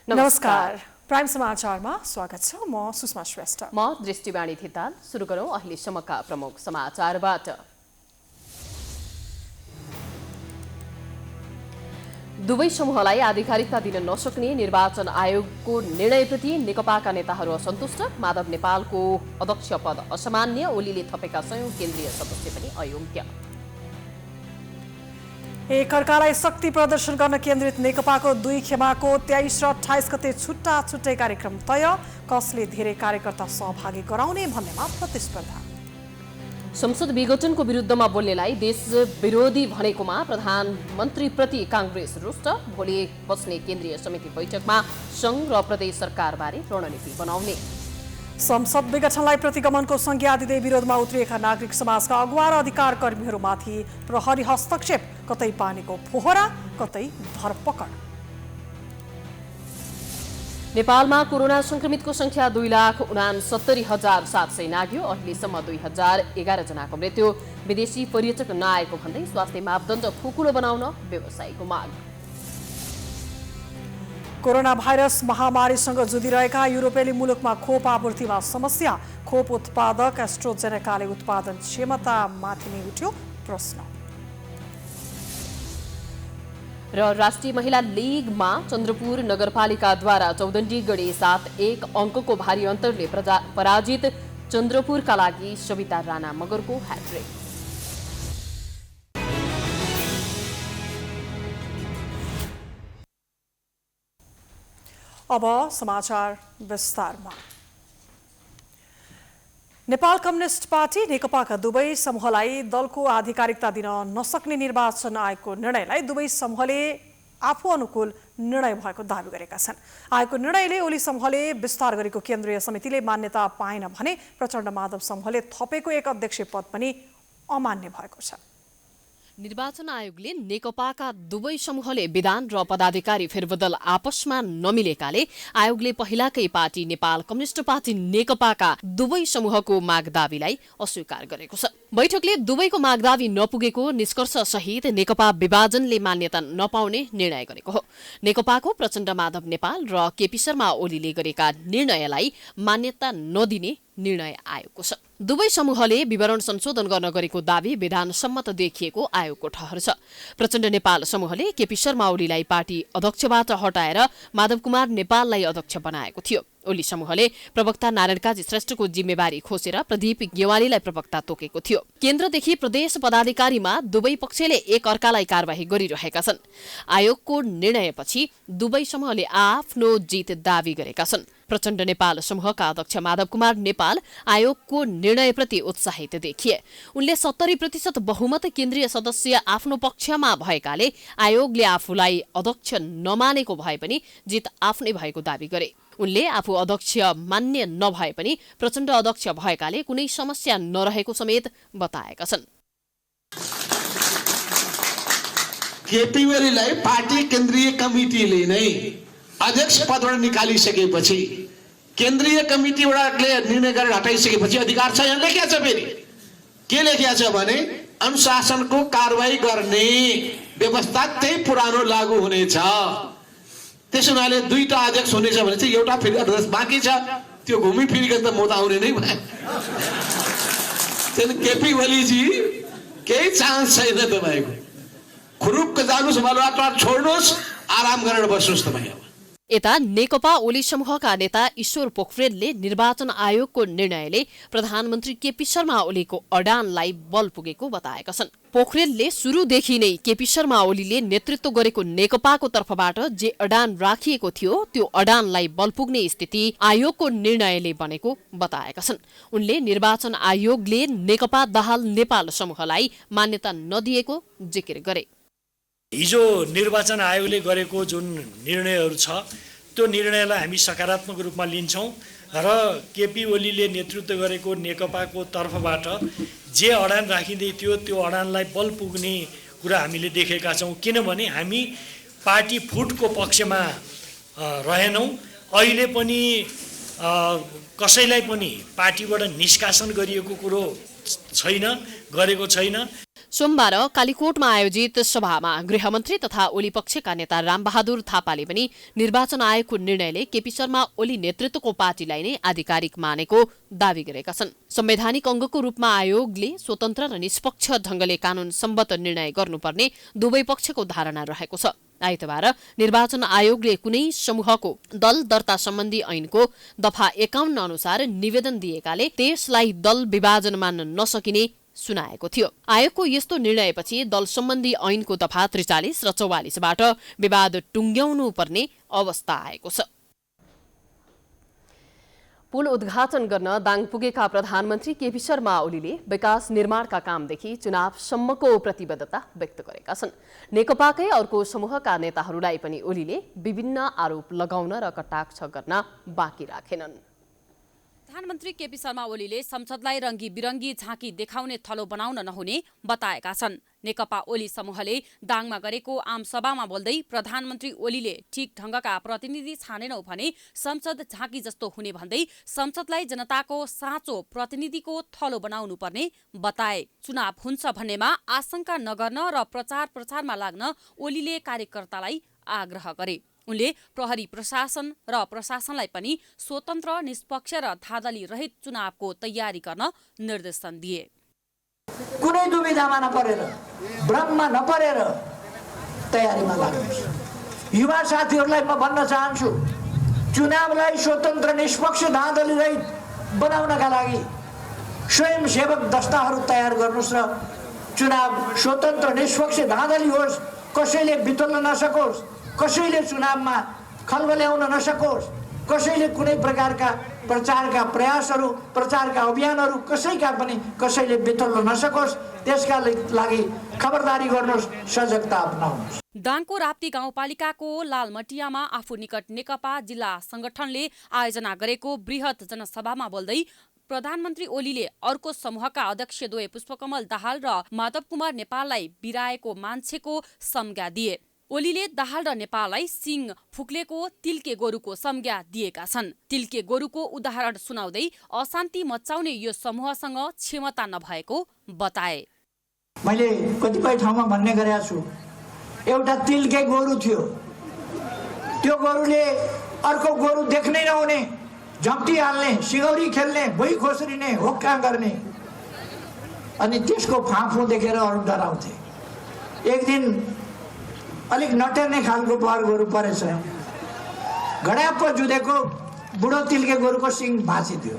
नमस्कार। प्राइम समाचारमा स्वागत छ। म सुषमा श्रेष्ठ। म दृष्टिवाणी थिताल। सुरु गरौँ अहिलेसम्मका प्रमुख समाचारबाट। दुवै समूहलाई आधिकारिकता दिन नसक्ने निर्वाचन आयोगको निर्णयप्रति नेकपाका नेताहरू असन्तुष्ट। माधव नेपालको अध्यक्ष पद असामान्य। ओलीले थपेका 100 केन्द्रीय सदस्य पनि अयोग्य। एकअर्कालाई शक्ति प्रदर्शन गर्न केन्द्रित नेकपाको 2 खेमाको 23 र 28 गते छुट्टा छुट्टै कार्यक्रम तय। कसले धेरै कार्यकर्ता सहभागी गराउने भन्नेमा प्रतिस्पर्धा। संसद विघटनको विरुद्धमा बोल्नेलाई देश विरोधी भनेकोमा प्रधानमन्त्रीप्रति काङ्ग्रेस रुष्ट। भोलि बस्ने केन्द्रीय समिति बैठकमा सङ्घ र प्रदेश सरकारबारे रणनीति बनाउने। संसद विघटनलाई प्रतिगमनको संज्ञा दिँदै विरोधमा उत्रिएका नागरिक समाजका अगुवा र अधिकार कर्मीहरूमाथि प्रहरी हस्तक्षेप। कतै पानीको फोहरा, कतै धरपकड। नेपालमा कोरोना संक्रमितको संख्या 2,69,700 नाग्यो। अहिलेसम्म 2011 जनाको मृत्यु। विदेशी पर्यटक नआएको भन्दै स्वास्थ्य मापदण्ड खुकुलो बनाउन व्यवसायीको माग। कोरोना भाइरस महामारीसँग जुधिरहेका युरोपेली मुलुकमा खोप आपूर्तिमा समस्या। खोप उत्पादक एस्ट्रोजेनेकाले उत्पादन क्षमतामाथि नै उठ्यो प्रश्न। र राष्ट्रिय महिला लिगमा चन्द्रपुर नगरपालिकाद्वारा चौदण्डी 7-1 अङ्कको भारी अन्तरले पराजित चन्द्रपुरका लागि सविता राणा मगरको ह्याट्रिक। अब समाचार विस्तारमा। नेपाल कम्युनिस्ट पार्टी नेकपाका दुवै समूहलाई दलको आधिकारिकता दिन नसक्ने निर्वाचन आयोगको निर्णयलाई दुवै समूहले आफू अनुकूल निर्णय भएको दावी गरेका छन्। आयोगको निर्णयले ओली समूहले विस्तार गरेको केन्द्रीय समितिले मान्यता पाएन भने प्रचण्ड माधव समूहले थपेको एक अध्यक्ष पद पनि अमान्य भएको छ। निर्वाचन आयोगले नेकपाका दुवै समूहले विधान र पदाधिकारी फेरबदल आपसमा नमिलेकाले आयोगले पहिलाकै पार्टी नेपाल कम्युनिस्ट पार्टी नेकपाका दुवै समूहको माग दावीलाई अस्वीकार गरेको छ। बैठकले दुवैको माग दावी नपुगेको निष्कर्ष सहित नेकपा विभाजनले मान्यता नपाउने निर्णय गरेको हो। नेकपाको प्रचण्ड माधव नेपाल र केपी शर्मा ओलीले गरेका निर्णयलाई मान्यता नदिने निर्णय आयोगको छ। दुवै समूहले विवरण संशोधन गर्न गरेको दावी विधान सम्मत देखिएको आयोगको ठहर छ। प्रचण्ड नेपाल समूहले केपी शर्मा ओलीलाई पार्टी अध्यक्षबाट हटाएर माधव कुमार नेपाललाई अध्यक्ष बनाएको थियो। ओली समूहले प्रवक्ता नारायण काजी श्रेष्ठको जिम्मेवारी खोसेर प्रदीप गेवालीलाई प्रवक्ता तोकेको थियो। केन्द्रदेखि प्रदेश पदाधिकारीमा दुवै पक्षले एक अर्कालाई कारबाही गरिरहेका छन्। आयोगको निर्णयपछि दुवै समूहले आफ्नो जित दावी गरेका छन्। प्रचण्ड नेपाल समूहका अध्यक्ष माधव कुमार नेपाल आयोगको निर्णयप्रति उत्साहित देखिए। उनले 70% बहुमत केन्द्रीय सदस्य आफ्नो पक्षमा भएकाले आयोगले आफूलाई अध्यक्ष नमानेको भए पनि जित आफ्नै भएको दावी गरे। उनले आफू अध्यक्ष मान्य नभए पनि प्रचण्ड अध्यक्ष भएकाले कुनै समस्या नरहेको समेत बताएका छन्। केपी ओलीलाई पार्टी केन्द्रीय कमिटीले नै अध्यक्ष पदबाट निकालिसकेपछि केन्द्रीय कमिटीबाटले निर्णय गरेर हटाइसकेपछि अधिकार छ। यहाँ लेखिया छ, फेरि के लेखिया छ भने अनुशासनको कारबाही गर्ने व्यवस्था त्यही पुरानो लागू हुनेछ। त्यसो हुनाले 2टा अध्यक्ष हुनेछ भने चाहिँ एउटा फेरि अध्यक्ष बाँकी छ। त्यो घुमिफिरिकन त म त आउने नै भयो। केपी ओलीजी केही चान्स छैन तपाईँको। खुरुक्क जानुहोस्, मलवाटवाट छोड्नुहोस्, आराम गरेर बस्नुहोस् तपाईँ। यता नेकपा ओली समूहका नेता ईश्वर पोखरेलले निर्वाचन आयोगको निर्णयले प्रधानमन्त्री केपी शर्मा ओलीको अडानलाई बल पुगेको बताएका छन्। पोखरेलले सुरुदेखि नै केपी शर्मा ओलीले नेतृत्व गरेको नेकपाको तर्फबाट जे अडान राखिएको थियो त्यो अडानलाई बल पुग्ने स्थिति आयोगको निर्णयले बनेको बताएका छन्। उनले निर्वाचन आयोगले नेकपा दाहाल नेपाल समूहलाई मान्यता नदिएको जिकिर गरे। हिजो निर्वाचन आयोगले गरेको जुन निर्णयहरू छ त्यो निर्णयलाई हामी सकारात्मक रूपमा लिन्छौँ र केपी ओलीले नेतृत्व गरेको नेकपाको तर्फबाट जे अडान राखिँदै थियो त्यो अडानलाई बल पुग्ने कुरा हामीले देखेका छौँ। किनभने हामी पार्टी फुटको पक्षमा रहेनौँ। अहिले पनि कसैलाई पनि पार्टीबाट निष्कासन गरिएको कुरो छैन, गरेको छैन। सोमबार कालीकोटमा आयोजित सभामा गृहमन्त्री तथा ओली पक्षका नेता रामबहादुर थापाले पनि निर्वाचन आयोगको निर्णयले केपी शर्मा ओली नेतृत्वको पार्टीलाई नै आधिकारिक मानेको दावी गरेका छन्। संवैधानिक अङ्गको रूपमा आयोगले स्वतन्त्र र निष्पक्ष ढंगले कानून सम्बद्ध निर्णय गर्नुपर्ने दुवै पक्षको धारणा रहेको छ। आइतबार निर्वाचन आयोगले कुनै समूहको दल दर्ता सम्बन्धी ऐनको दफा 51 अनुसार निवेदन दिएकाले त्यसलाई दल विभाजन मान्न नसकिने सुनाएको थियो। आयोगको यस्तो निर्णयपछि दल सम्बन्धी ऐनको दफा 43 र 44बाट विवाद टुङ्ग्याउनु पर्ने अवस्था आएको छ। पुल उद्घाटन गर्न दाङ पुगेका प्रधानमन्त्री केपी शर्मा ओलीले विकास निर्माणका कामदेखि चुनावसम्मको प्रतिबद्धता व्यक्त गरेका छन्। नेकपाकै अर्को समूहका नेताहरूलाई पनि ओलीले विभिन्न आरोप लगाउन र कटाक्ष गर्न बाँकी राखेनन्। प्रधानमन्त्री केपी शर्मा ओलीले संसदलाई रंगी बिरंगी झाँकी देखाउने थलो बनाउन नहुने बताएका छन्। नेकपा ओली समूहले दाङमा गरेको आमसभामा बोल्दै प्रधानमन्त्री ओलीले ठिक ढंगका प्रतिनिधि छानेनौ भने संसद झाँकी जस्तो हुने भन्दै संसदलाई जनताको साँचो प्रतिनिधिको थलो बनाउनु पर्ने बताए। चुनाव हुन्छ भन्नेमा आशंका नगर्न र प्रचारमा लाग्न ओलीले कार्यकर्तालाई आग्रह गरे। उनले प्रहरी प्रशासन र प्रशासनलाई पनि स्वतन्त्र, निष्पक्ष र धाँधली रहित चुनावको तयारी गर्न निर्देशन दिए। कुनै दुविधामा नपरेर, भ्रममा नपरेर तयारीमा लाग्नुहोस्। युवा साथीहरूलाई म भन्न चाहन्छु, चुनावलाई स्वतन्त्र, निष्पक्ष, धाँधली रहित बनाउनका लागि स्वयंसेवक दस्ताहरू तयार गर्नुहोस् र चुनाव स्वतन्त्र, निष्पक्ष, धाँधली होस्, कसैले बितल्न नसकोस्, कसैले चुनावमा खलबल ल्याउन नसकोस्, कसैले कुनै प्रकारका प्रचारका प्रयासहरू, प्रचारका अभियानहरू कसैले बितल्न नसकोस्, त्यसका लागि खबरदारी गर्नुहोस्, सजगता अपनाउनुहोस्। दाङको राप्ती गाउँपालिकाको लालमटियामा आफू निकट नेकपा जिल्ला संगठनले आयोजना गरेको बृहत जनसभामा बोल्दै प्रधानमन्त्री ओलीले अर्को समूहका अध्यक्षद्वय पुष्पकमल दाहाल र माधव कुमार नेपाललाई बिराएको मान्छेको संज्ञा दिए। ओलीले दाहाल र नेपाललाई सिङ फुक्लेको तिल्के गोरुको संज्ञा दिएका छन्। तिल्के गोरुको उदाहरण सुनाउँदै अशान्ति मचाउने यो समूहसँग क्षमता नभएको बताए। मैले कतिपय ठाउँमा भन्ने गरेको छु, एउटा तिल्के गोरु थियो, त्यो गोरुले अर्को गोरु देख्नै नहुने, झम्टी हाल्ने, सिगौरी खेल्ने, भुइँ खोस्रिने, होक्का गर्ने, अनि त्यसको फाँफो देखेर अरू डराउँथे। एक दिन अलिक नटेर्ने खालको बर गोरु परेछ, घडाप्प जुधेको बुढो तिल्के गोरुको सिङ भाँचिदियो।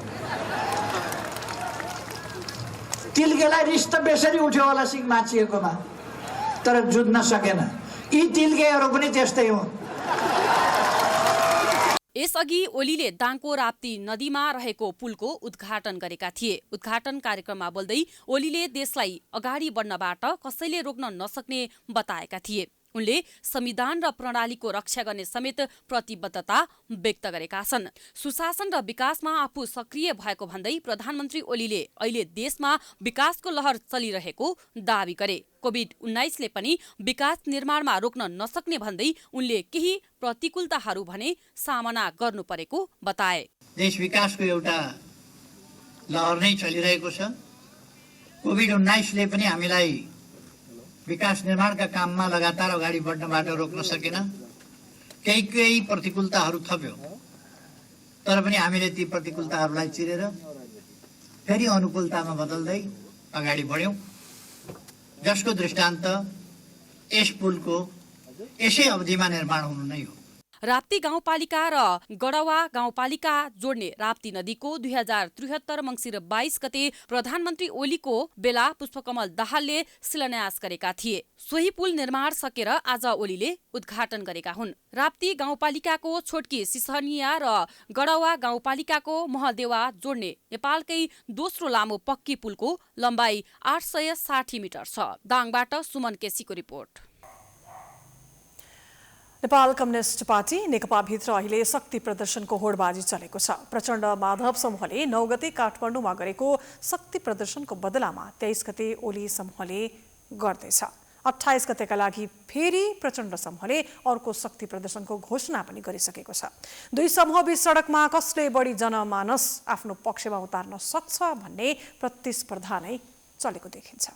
तिल्केलाई रिस त बेसरी उठ्यो होला सिङ भाँचिएकोमा, तर जुझ्न सकेन। यी तिल्केहरू पनि त्यस्तै हुन्। यसअघि ओलीले दाङको राप्ती नदीमा रहेको पुलको उद्घाटन गरेका थिए। उद्घाटन कार्यक्रममा बोल्दै ओलीले देशलाई अगाडि बढ्नबाट कसैले रोक्न नसक्ने बताएका थिए। उनले संविधान र प्रणालीको रक्षा गर्ने समेत प्रतिबद्धता व्यक्त गरेका छन्। सुशासन र विकासमा आफू सक्रिय भएको भन्दै प्रधानमन्त्री ओलीले अहिले देशमा विकासको लहर चलिरहेको दावी गरे। कोभिड-19ले पनि विकास निर्माणमा रोक्न नसक्ने भन्दै उनले केही प्रतिकूलताहरू भने सामना गर्नु परेको बताए। देश विकासको एउटा लहर नै चलिरहेको छ। कोभिड-19ले पनि हामीलाई विकास निर्माणका काममा लगातार अगाडि बढ्नबाट रोक्न सकेन। केही प्रतिकूलताहरू थप्यो, तर पनि हामीले ती प्रतिकूलताहरूलाई चिरेर फेरि अनुकूलतामा बदल्दै अगाडि बढ्यौं, जसको दृष्टान्त यस पुलको यसै अवधिमा निर्माण हुनु नै हो। राप्ती गाउँपालिका र गडवा गाउँपालिका जोड्ने राप्ती नदीको 2073 मङ्सिर 22 गते प्रधानमन्त्री ओलीको बेला पुष्पकमल दाहालले शिलान्यास गरेका थिए। सोही पुल निर्माण सकेर आज ओलीले उद्घाटन गरेका हुन्। राप्ती गाउँपालिकाको छोटकी सिसहनिया र गडवा गाउँपालिकाको महदेवा जोड्ने नेपालकै दोस्रो लामो पक्की पुलको लम्बाइ 860 मिटर छ। दाङबाट सुमन केसीको रिपोर्ट। नेपाल कम्युनिस्ट पार्टी नेकपाभित्र अहिले शक्ति प्रदर्शनको होडबाजी चलेको छ। प्रचण्ड माधव समूहले 9 गते काठमाडौँमा गरेको शक्ति प्रदर्शनको बदलामा 23 गते ओली समूहले गर्दैछ। 28 गतेका लागि फेरि प्रचण्ड समूहले अर्को शक्ति प्रदर्शनको घोषणा पनि गरिसकेको छ। दुई समूहबीच सडकमा कसले बढी जनमानस आफ्नो पक्षमा उतार्न सक्छ भन्ने प्रतिस्पर्धा नै चलेको देखिन्छ।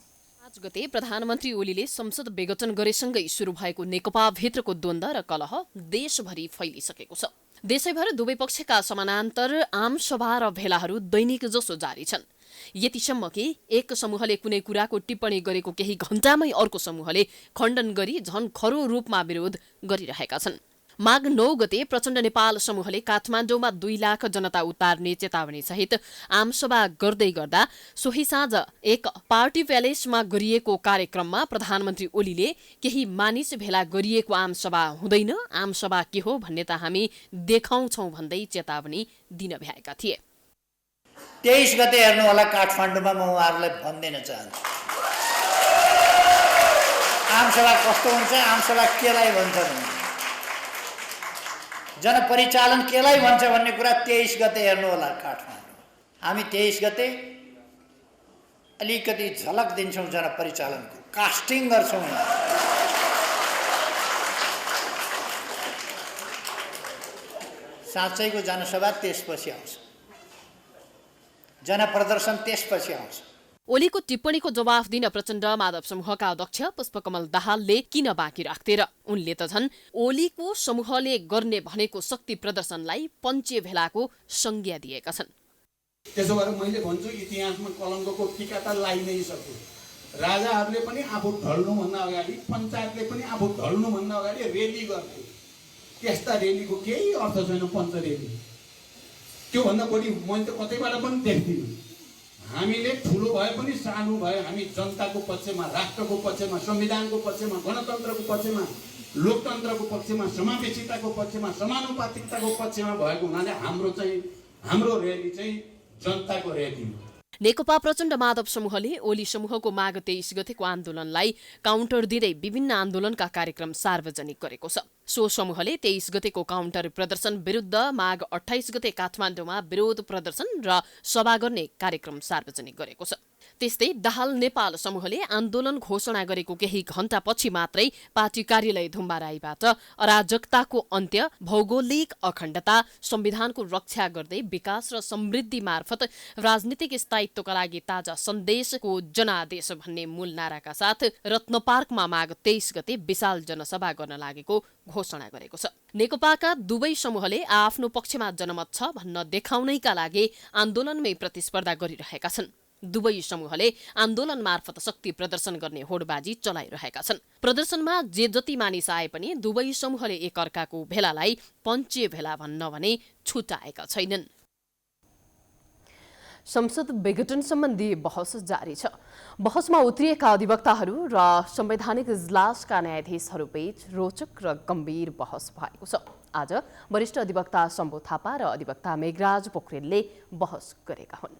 5 गते प्रधानमन्त्री ओलीले संसद विघटन गरेसँगै सुरु भएको नेकपा भित्रको द्वन्द्व र कलह देशभरि फैलिसकेको छ। देशैभर दुवै पक्षका समानान्तर आम सभा र भेलाहरू दैनिक जसो जारी छन्। यतिसम्म कि एक समूहले कुनै कुराको टिप्पणी गरेको केही घण्टामै अर्को समूहले खण्डन गरी झन खरो रूपमा विरोध गरिरहेका छन्। माघ 9 गते प्रचण्ड नेपाल समूहले काठमाडौँमा 2 लाख जनता उतार्ने चेतावनी सहित आमसभा गर्दै गर्दा सोही साँझ एक पार्टी प्यालेसमा गरिएको कार्यक्रममा प्रधानमन्त्री ओलीले केही मानिस भेला गरिएको आमसभा हुँदैन, आमसभा के हो भन्ने त हामी देखाउँछौं भन्दै चेतावनी दिन भ्याएका थिए। 23 गते हेर्नु होला काठमाडौँमा, म उहाँहरूलाई भन्दैन चाहन्छु आमसभा कस्तो हुन्छ, आमसभा केलाई भन्छ भन्ने, जनपरिचालन केलाई भन्छ भन्ने कुरा 23 गते हेर्नु होला काठमाडौँ। हामी 23 गते अलिकति झलक दिन्छौँ जनपरिचालनको, कास्टिङ गर्छौँ। साँच्चैको जनसभा त्यसपछि आउँछ, जनप्रदर्शन त्यसपछि आउँछ। ओलीको टिप्पणीको जवाफ दिन प्रचण्ड माधव समूहका अध्यक्ष पुष्पकमल दाहालले किन बाँकी राख्थे र उनले त झन् ओलीको समूहले गर्ने भनेको शक्ति प्रदर्शनलाई पञ्चे भेलाको संज्ञा दिएका छन्। त्यसो भएर मैले भन्छु इतिहासमा कलङ्कको टीका त लाइ नै सक्यो। राजाहरूले पनि आफू ढल्नुभन्दा अगाडि, पञ्चायतले पनि आफू ढल्नुभन्दा अगाडि रेली गर्थे। त्यस्ता रेलीको केही अर्थ छैन पञ्च रेली। त्योभन्दा बढी मैले त कतैबाट पनि देख्दिनँ। हामीले ठुलो भए पनि सानो भए हामी जनताको पक्षमा, राष्ट्रको पक्षमा, संविधानको पक्षमा, गणतन्त्रको पक्षमा, लोकतन्त्रको पक्षमा, समावेशिताको पक्षमा, समानुपातिकताको पक्षमा भएको हुनाले हाम्रो र्याली चाहिँ जनताको र्याली हो। नेकपा प्रचण्ड माधव समूहले ओली समूहको माघ 23 गतेको आन्दोलनलाई काउन्टर दिँदै विभिन्न आन्दोलनका कार्यक्रम सार्वजनिक गरेको छ। सो समूहले 23 गतेको काउन्टर प्रदर्शन विरुद्ध माघ 28 गते काठमाडौँमा विरोध प्रदर्शन र सभा गर्ने कार्यक्रम सार्वजनिक गरेको छ। त्यस्तै दाहाल नेपाल समूहले आन्दोलन घोषणा गरेको केही घण्टा पछि मात्रै पार्टी कार्यालय धुम्बाराईबाट अराजकताको अन्त्य, भौगोलिक अखण्डता, संविधानको रक्षा गर्दै विकास र समृद्धि मार्फत राजनीतिक स्थायित्वका लागि ताजा सन्देशको जनादेश भन्ने मूल नाराका साथ रत्न पार्कमा माघ 23 गते विशाल जनसभा गर्न लागेको घोषणा गरेको छ। नेकपाका दुवै समूहले आफ्नो पक्षमा जनमत छ भन्न देखाउनैका लागि आन्दोलनमै प्रतिस्पर्धा गरिरहेका छन्। दुवै समूहले आन्दोलन मार्फत शक्ति प्रदर्शन गर्ने होडबाजी चलाइरहेका छन्। प्रदर्शनमा जे जति मानिस आए पनि दुवै समूहले एकअर्काको भेलालाई पञ्चे भेला भन्न भने छुटाएका छैनन्। संसद विघटन सम्बन्धी बहस जारी छ। बहसमा उत्रिएका अधिवक्ताहरू र संवैधानिक इजलासका न्यायाधीशहरूबीच रोचक र गम्भीर बहस भएको छ। आज वरिष्ठ अधिवक्ता शम्भु थापा र अधिवक्ता मेघराज पोखरेलले बहस गरेका हुन्।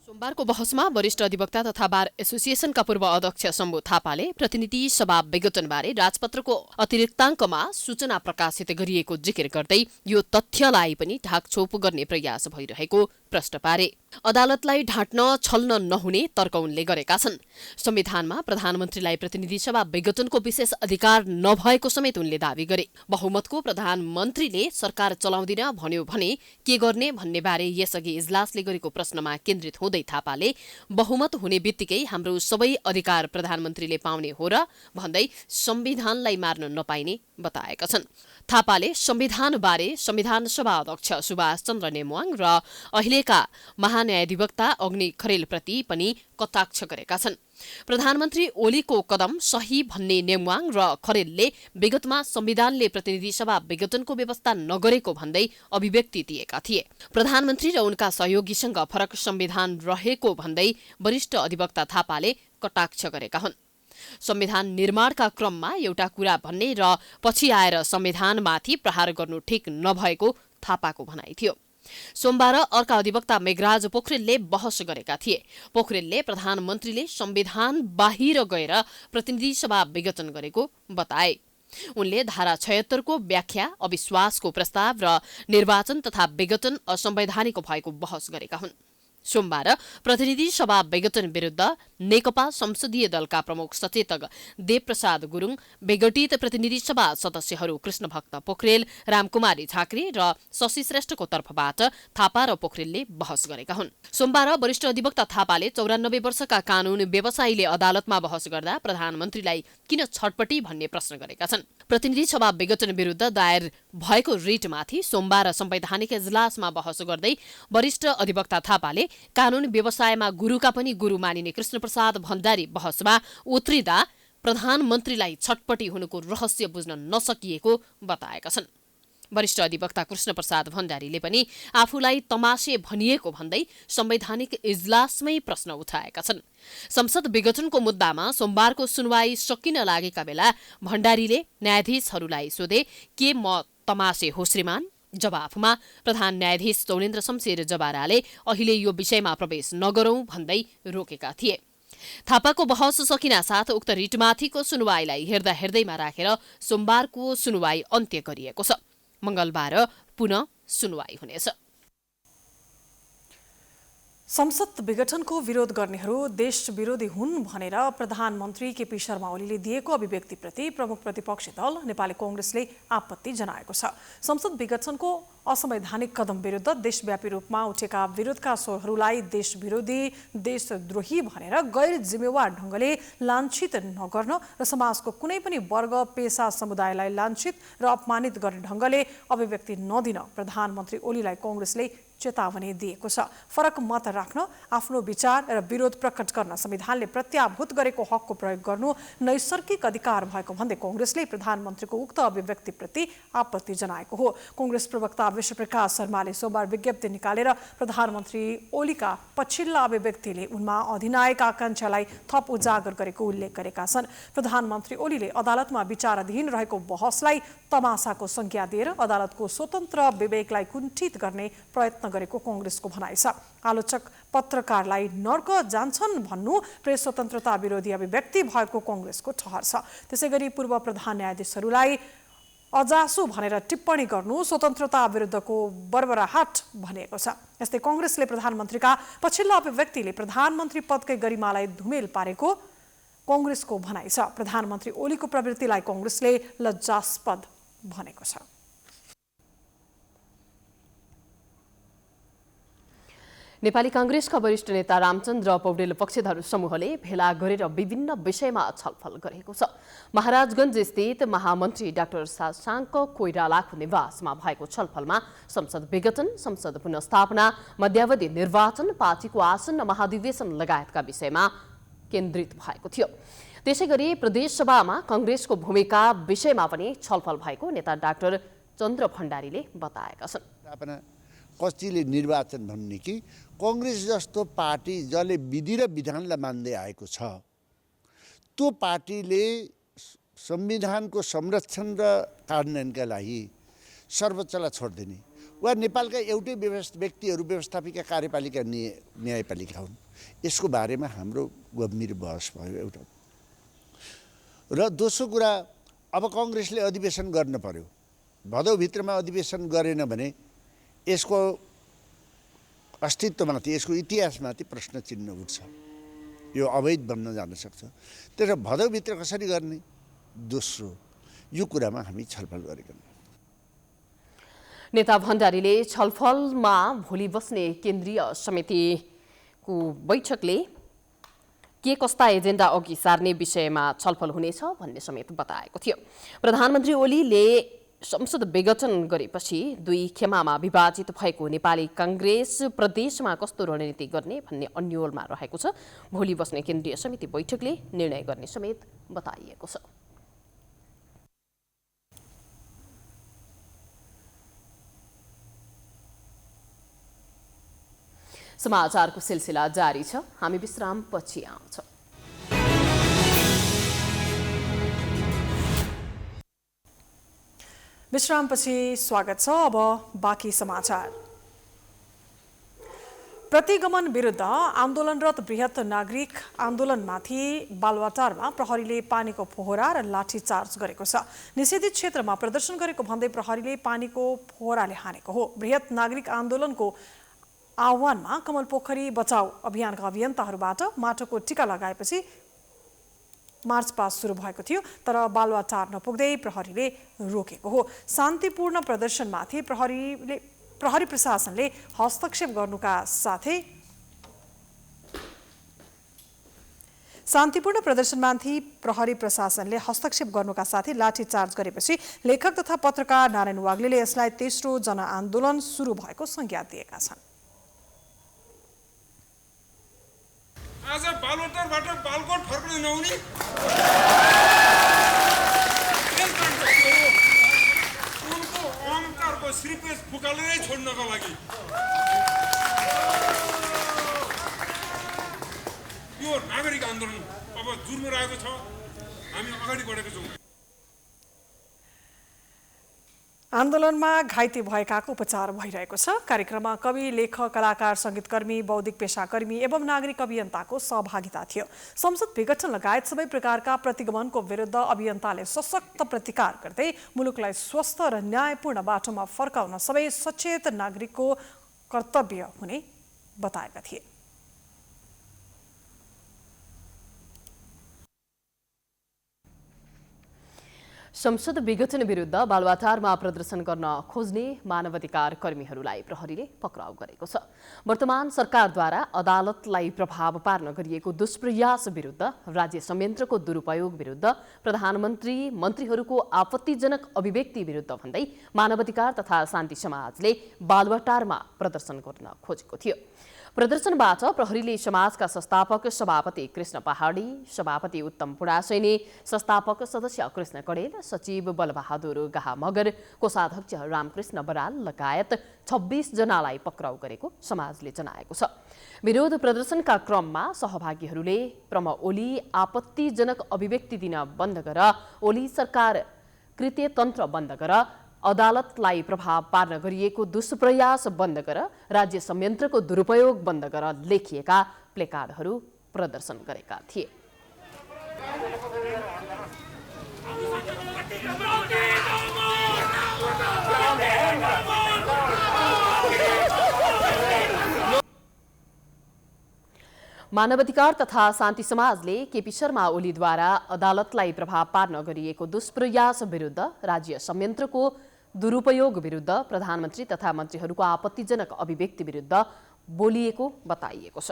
सोमबारको बहसमा वरिष्ठ अधिवक्ता तथा बार एसोसिएसनका पूर्व अध्यक्ष शम्भु थापाले प्रतिनिधि सभा विघटनबारे राजपत्रको अतिरिक्ताङ्कमा सूचना प्रकाशित गरिएको जिकिर गर्दै यो तथ्यलाई पनि ढाकछोप गर्ने प्रयास भइरहेको प्रश्न पारे। अदालतलाई ढाँट्न छल्न नहुने तर्क उनले गरेका छन्। संविधानमा प्रधानमन्त्रीलाई प्रतिनिधि सभा विघटनको विशेष अधिकार नभएको समेत उनले दावी गरे। बहुमतको प्रधानमन्त्रीले सरकार चलाउँदिन भन्यो भने के गर्ने भन्ने बारे यसअघि इजलासले गरेको प्रश्नमा केन्द्रित हुँदै थापाले बहुमत हुने बित्तिकै हाम्रो सबै अधिकार प्रधानमन्त्रीले पाउने हो र भन्दै संविधानलाई मार्न नपाइने बताएका छन्। थापाले संविधानबारे संविधान सभा अध्यक्ष सुभाष चन्द्र नेमुवाङ र अहिलेका महान्यायाधिवक्ता अग्नि खरेलप्रति पनि कटाक्ष गरेका छन्। प्रधानमन्त्री ओलीको कदम सही भन्ने नेमुवाङ र खरेलले विगतमा संविधानले प्रतिनिधि सभा विघटनको व्यवस्था नगरेको भन्दै अभिव्यक्ति दिएका थिए। प्रधानमन्त्री र उनका सहयोगीसँग फरक संविधान रहेको भन्दै वरिष्ठ अधिवक्ता थापाले कटाक्ष गरेका हुन्। संविधान निर्माणका क्रममा एउटा कुरा भन्ने र पछि आएर संविधानमाथि प्रहार गर्नु ठिक नभएको थापाको भनाइ थियो। सोमबार अर्का अधिवक्ता मेघराज पोखरेलले बहस गरेका थिए। पोखरेलले प्रधानमन्त्रीले संविधान बाहिर गएर प्रतिनिधि सभा विघटन गरेको बताए। उनले धारा 76 को व्याख्या, अविश्वासको प्रस्ताव र निर्वाचन तथा विघटन असंवैधानिक भएको बहस गरेका हुन्। सोमबार प्रतिनिधि सभा विघटन विरुद्ध नेकपा संसदीय दलका प्रमुख सचेतक देवप्रसाद गुरुङ, विघटित प्रतिनिधि सभा सदस्यहरू कृष्णभक्त पोखरेल, रामकुमारी झाँक्री र शशि श्रेष्ठको तर्फबाट थापा र पोखरेलले बहस गरेका हुन्। सोमबार वरिष्ठ अधिवक्ता थापाले 94 वर्षका कानून व्यवसायीले अदालतमा बहस गर्दा प्रधानमन्त्रीलाई किन छटपटी भन्ने प्रश्न गरेका छन्। प्रतिनिधि सभा विघटन विरुद्ध दायर भएको रिटमाथि सोमबार संवैधानिक इजलासमा बहस गर्दै वरिष्ठ अधिवक्ता थापाले कानून व्यवसायमा गुरुका पनि गुरु मानिने कृष्णप्रसाद भण्डारी बहसमा उत्रिँदा प्रधानमन्त्रीलाई छटपटी हुनुको रहस्य बुझ्न नसकिएको बताएका छन्। वरिष्ठ अधिवक्ता कृष्णप्रसाद भण्डारीले पनि आफूलाई तमासे भनिएको भन्दै संवैधानिक इजलासमै प्रश्न उठाएका छन्। संसद विघटनको मुद्दामा सोमबारको सुनवाई सकिन लागेका बेला भण्डारीले न्यायाधीशहरूलाई सोधे, के म तमासे हो श्रीमान? जवाफमा प्रधान न्यायाधीश चौलेन्द्र शमशेर जबाराले अहिले यो विषयमा प्रवेश नगरौं भन्दै रोकेका थिए। थापाको बहस सकिनासाथ उक्त रिटमाथिको सुनवाईलाई हेर्दैमा राखेर सोमबारको सुनवाई अन्त्य गरिएको छ। मंगलबार पुनः सुनवाई हुनेछ। संसद विघटनको विरोध गर्नेहरू देश विरोधी हुन् भनेर प्रधानमन्त्री केपी शर्मा ओलीले दिएको अभिव्यक्तिप्रति प्रमुख प्रतिपक्षी दल नेपाली कांग्रेसले आपत्ति जनाएको छ। संसद विघटनको असंवैधानिक कदम विरुद्ध देशव्यापी रूपमा उठेका विरोधका स्वरहरूलाई देश विरोधी, देशद्रोही भनेर गैर जिम्मेवार ढंगले लाञ्छित नगर्न र समाजको कुनै पनि वर्ग, पेशा, समुदायलाई लाञ्छित र अपमानित गर्ने ढंगले अभिव्यक्ति नदिन प्रधानमन्त्री ओलीलाई कांग्रेसले चेतावनी दिएको छ। फरक मत राख्न, आफ्नो विचार र विरोध प्रकट गर्न संविधानले प्रत्याभूत गरेको हकको प्रयोग गर्नु नैसर्गिक अधिकार भएको भन्दै कांग्रेसले प्रधानमन्त्रीको उक्त अभिव्यक्तिप्रति आपत्ति जनाएको हो। कांग्रेस प्रवक्ता विश्वप्रकाश शर्माले सोमबार विज्ञप्ति निकालेर प्रधानमन्त्री ओलीका पछिल्ला अभिव्यक्तिले उनमा अधिनायक आकांक्षालाई थप उजागर गरेको उल्लेख गरेका छन्। प्रधानमन्त्री ओलीले अदालतमा विचाराधीन रहेको बहसलाई तमासाको संज्ञा दिएर अदालतको स्वतन्त्र विवेकलाई कुण्ठित गर्ने प्रयत्न गरेको कांग्रेसको भनाइ छ। आलोचक पत्रकारलाई नर्क जान्छन् भन्नु प्रेस स्वतन्त्रता विरोधी अभिव्यक्ति भएको कांग्रेसको ठहर छ। त्यसैगरी पूर्व प्रधान न्यायाधीशहरूलाई अजासु भनेर टिप्पणी गर्नु स्वतन्त्रता विरुद्धको बर्बराहट भनेको छ। यस्तै कांग्रेसले प्रधानमन्त्रीका पछिल्ला अभिव्यक्तिले प्रधानमन्त्री पदकै गरिमालाई धुमेल पारेको कांग्रेसको भनाइ छ। प्रधानमन्त्री ओलीको प्रवृत्तिलाई कांग्रेसले लज्जास्पद भनेको छ। नेपाली कांग्रेसका वरिष्ठ नेता रामचन्द्र पौडेल पक्षधर समूहले भेला गरेर विभिन्न विषयमा छलफल गरेको छ। महाराजगञ्ज स्थित महामन्त्री डाक्टर शशाङ्क कोइरालाको निवासमा भएको छलफलमा संसद विघटन, संसद पुनर्स्थापना, मध्यावधि निर्वाचन, पार्टीको आसन्न महाधिवेशन लगायतका विषयमा केन्द्रित भएको थियो। त्यसैगरी प्रदेशसभामा कांग्रेसको भूमिका विषयमा पनि छलफल भएको नेता डाक्टर चन्द्र भण्डारीले बताएका छन्। कसैले निर्वाचन भन्ने कि कांग्रेस जस्तो पार्टी जसले विधि र विधानलाई मान्दै आएको छ, त्यो पार्टीले संविधानको संरक्षण र कार्यान्वयनका लागि सर्वोच्चलाई छोड्दिने वा नेपालका एउटै व्यक्तिहरू व्यवस्थापिका कार्यपालिका न्यायपालिका हुन्, यसको बारेमा हाम्रो गम्भीर बहस भयो एउटा। र दोस्रो कुरा, अब कांग्रेसले अधिवेशन गर्न पर्यो। भदौभित्रमा अधिवेशन गरेन भने यसको अस्तित्वमाथि, यसको इतिहासमाथि प्रश्न चिन्ह उठ्छ, यो अवैध बन्न जान सक्छ। त्यसो भदौभित्र कसरी गर्ने, दोस्रो यो कुरामा हामी छलफल गरेका छौँ। नेता भण्डारीले छलफलमा भोलि बस्ने केन्द्रीय समितिको बैठकले के कस्ता एजेन्डा अघि सार्ने विषयमा छलफल हुनेछ भन्ने समेत बताएको थियो। प्रधानमन्त्री ओलीले संसद विघटन गरेपछि दुई खेमामा विभाजित भएको नेपाली कांग्रेस प्रदेशमा कस्तो रणनीति गर्ने भन्ने अन्योलमा रहेको छ। भोलि बस्ने केन्द्रीय समिति बैठकले निर्णय गर्ने समेत बताइएको छ। समाचारको सिलसिला जारी छ, हामी विश्रामपछि आउँछौँ। विश्रामपछि स्वागत छ। अब बाँकी समाचार। प्रतिगमन विरुद्ध आन्दोलनरत बृहत नागरिक आन्दोलनमाथि बालुवाटारमा प्रहरीले पानीको फोहरा र लाठीचार्ज गरेको छ। निषेधित क्षेत्रमा प्रदर्शन गरेको भन्दै प्रहरीले पानीको फोहराले हानेको हो। बृहत नागरिक आन्दोलनको आह्वानमा कमल पोखरी बचाऊ अभियानका अभियन्ताहरूबाट माटोको टीका लगाएपछि मार्च पास्ट सुरु भएको थियो, तर बालुवाटार नपुग्दै प्रहरीले रोकेको हो। शान्तिपूर्ण प्रदर्शनमाथि प्रहरी प्रशासनले हस्तक्षेप गर्नुका साथै शान्तिपूर्ण प्रदर्शनमाथि प्रहरी प्रशासनले हस्तक्षेप गर्नुका साथै लाठीचार्ज गरेपछि लेखक तथा पत्रकार नारायण वाग्लेले यसलाई तेस्रो जनआन्दोलन सुरु भएको संज्ञा दिएका छन्। आज बालुवाटारबाट बालकोट फर्कन नहुने उनको अहङ्कारको श्रीपेश फुकालेरै छोड्नको लागि यो नागरिक आन्दोलन अब जुर्मिरहेको छ। हामी अगाडि बढेको छौँ। आन्दोलनमा घाइते भएकाको उपचार भइरहेको छ। कार्यक्रममा कवि, लेखक, कलाकार, संगीतकर्मी, बौद्धिक पेशाकर्मी एवं नागरिक अभियन्ताको सहभागिता थियो। संसद विघटन लगायत सबै प्रकारका प्रतिगमनको विरुद्ध अभियन्ताले सशक्त प्रतिकार गर्दै मुलुकलाई स्वस्थ र न्यायपूर्ण बाटोमा फर्काउन सबै सचेत नागरिकको कर्तव्य हुने बताएका थिए। संसद विघटन विरुद्ध बालुवाटारमा प्रदर्शन गर्न खोज्ने मानवाधिकार कर्मीहरूलाई प्रहरीले पक्राउ गरेको छ। वर्तमान सरकारद्वारा अदालतलाई प्रभाव पार्न गरिएको दुष्प्रयास विरुद्ध, राज्य संयन्त्रको दुरुपयोग विरुद्ध, प्रधानमन्त्री मन्त्रीहरूको आपत्तिजनक अभिव्यक्ति विरुद्ध भन्दै मानवाधिकार तथा शान्ति समाजले बालुवाटारमा प्रदर्शन गर्न खोजेको थियो। प्रदर्शनबाट प्रहरीले समाजका संस्थापक सभापति कृष्ण पहाडी, सभापति उत्तम पुडासैनी, संस्थापक सदस्य कृष्ण कडेल, सचिव बलबहादुर गाहा मगर, कोषाध्यक्ष रामकृष्ण बराल लगायत 26 जनालाई पक्राउ गरेको समाजले जनाएको छ। विरोध प्रदर्शनका क्रममा सहभागीहरूले प्रम ओली आपत्तिजनक अभिव्यक्ति दिन बन्द गर, ओली सरकार कृत्यतन्त्र बन्द गर, अदालतलाई प्रभाव पार्न गरिएको दुष्प्रयास बन्द गर, राज्य संयन्त्रको दुरुपयोग बन्द गर लेखिएका प्लेकार्डहरू प्रदर्शन गरेका थिए। मानवाधिकार तथा शान्ति समाजले केपी शर्मा ओलीद्वारा अदालतलाई प्रभाव पार्न गरिएको दुष्प्रयास विरुद्ध, राज्य संयन्त्रको दुरुपयोग विरुद्ध, प्रधानमन्त्री तथा मन्त्रीहरूको आपत्तिजनक अभिव्यक्ति विरुद्ध बोलिएको बताइएको छ।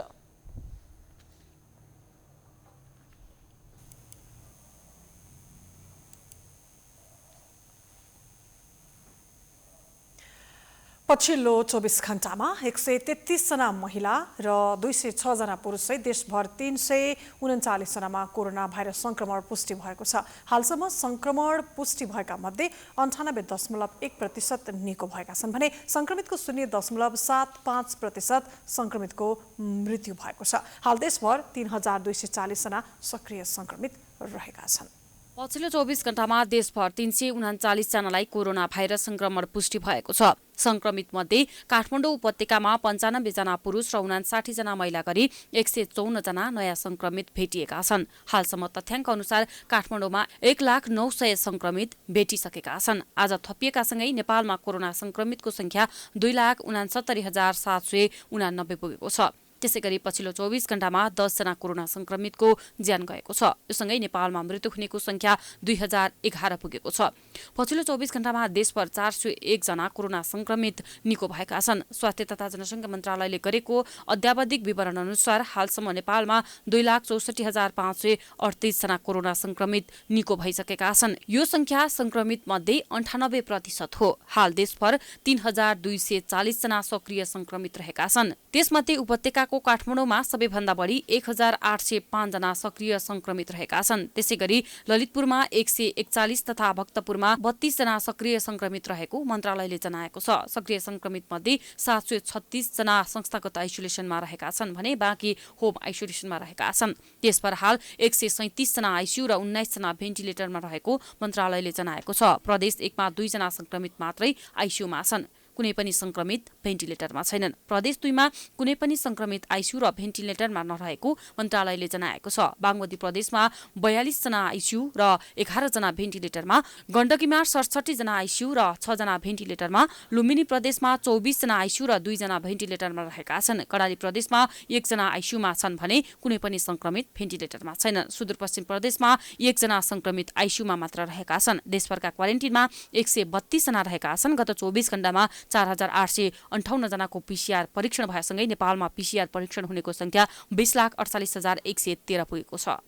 पछिल्लो 24 घण्टामा 133 जना महिला र 206 जना पुरुषसहित देशभर 339 जनामा कोरोना भाइरस संक्रमण पुष्टि भएको छ। हालसम्म संक्रमण पुष्टि भएका मध्ये 98.1% निको भएका छन् भने संक्रमितको 0.75% संक्रमितको मृत्यु भएको छ। हाल देशभर 3240 जना सक्रिय संक्रमित रहेका छन्। पछिल्लो 24 घण्टामा देशभर 339 जनालाई कोरोना भाइरस संक्रमण पुष्टि भएको छ। संक्रमित मध्ये काठमाडौँ उपत्यकामा 95 जना पुरुष र 59 जना महिला गरी 154 जना नयाँ संक्रमित भेटिएका छन्। हालसम्म तथ्याङ्क अनुसार काठमाडौँमा 1,09,000 संक्रमित भेटिसकेका छन्। आज थपिएकासँगै नेपालमा कोरोना संक्रमितको संख्या 2,69,789 पुगेको छ। त्यसैगरी पछिल्लो 24 घण्टामा 10 जना कोरोना संक्रमितको ज्यान गएको छ। यो सँगै नेपालमा मृत्यु हुनेको संख्या 2011 पुगेको छ। पछिल्लो 24 घण्टामा देशभर 401 जना कोरोना संक्रमित निको भएका छन्। स्वास्थ्य तथा जनसङ्ख्या मन्त्रालयले गरेको अद्यावधिक विवरण अनुसार हालसम्म नेपालमा 2,64,538 जना कोरोना संक्रमित निको भइसकेका छन्। यो संख्या संक्रमित मध्ये 98% हो। हाल देशभर 3,240 जना सक्रिय संक्रमित रहेका छन्। त्यसमध्ये उपत्यकाको काठमाडौँमा सबैभन्दा बढी 1,805 जना सक्रिय संक्रमित रहेका छन्। त्यसैगरी ललितपुरमा 141 तथा भक्तपुरमा 32 जना सक्रिय संक्रमित रहेको मन्त्रालयले जनाएको छ। सक्रिय संक्रमित मध्ये 736 जना संस्थागत आइसोलेसनमा रहेका छन् भने बाँकी होम आइसोलेसनमा रहेका छन्। त्यसभर हाल 137 जना आइसियु र 19 जना भेन्टिलेटरमा रहेको मन्त्रालयले जनाएको छ। प्रदेश 1 मा 2 जना संक्रमित मात्रै आइसियुमा छन्। कुनै पनि संक्रमित भेन्टिलेटरमा छैनन्। प्रदेश 2 मा कुनै पनि संक्रमित आइसियु र भेन्टिलेटरमा नरहेको मन्त्रालयले जनाएको छ। बागमती प्रदेशमा 42 जना आइसियु र 11 जना भेन्टिलेटरमा, गण्डकीमा 67 जना आइसियु र 6 जना भेन्टिलेटरमा, लुम्बिनी प्रदेशमा 24 जना आइसियु र 2 जना भेन्टिलेटरमा रहेका छन्। कर्णाली प्रदेशमा 1 जना आइसियुमा छन् भने कुनै पनि संक्रमित भेन्टिलेटरमा छैनन्। सुदूरपश्चिम प्रदेशमा 1 जना संक्रमित आइसियुमा मात्र रहेका छन्। देशभरका क्वारेन्टिनमा 132 जना रहेका छन्। गत 24 घण्टामा 4858 जनाको पीसीआर परीक्षण भएसँगै नेपालमा पीसीआर परीक्षण हुनेको संख्या 20,48,113 पुगेको छ।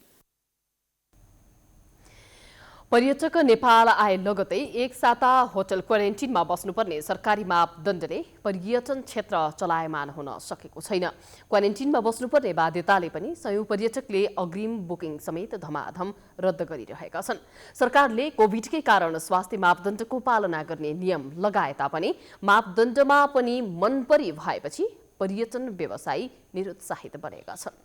पर्यटक नेपाल आए लगतै एक साता होटल क्वारेन्टिनमा बस्नुपर्ने सरकारी मापदण्डले पर्यटन क्षेत्र चलायमान हुन सकेको छैन। क्वारेन्टिनमा बस्नुपर्ने बाध्यताले पनि सयौं पर्यटकले अग्रिम बुकिङ समेत धमाधम रद्द गरिरहेका छन्। सरकारले कोभिडकै कारण स्वास्थ्य मापदण्डको पालना गर्ने नियम लगाए तापनि मापदण्डमा पनि मनपरी भएपछि पर्यटन व्यवसायी निरुत्साहित बनेका छन्।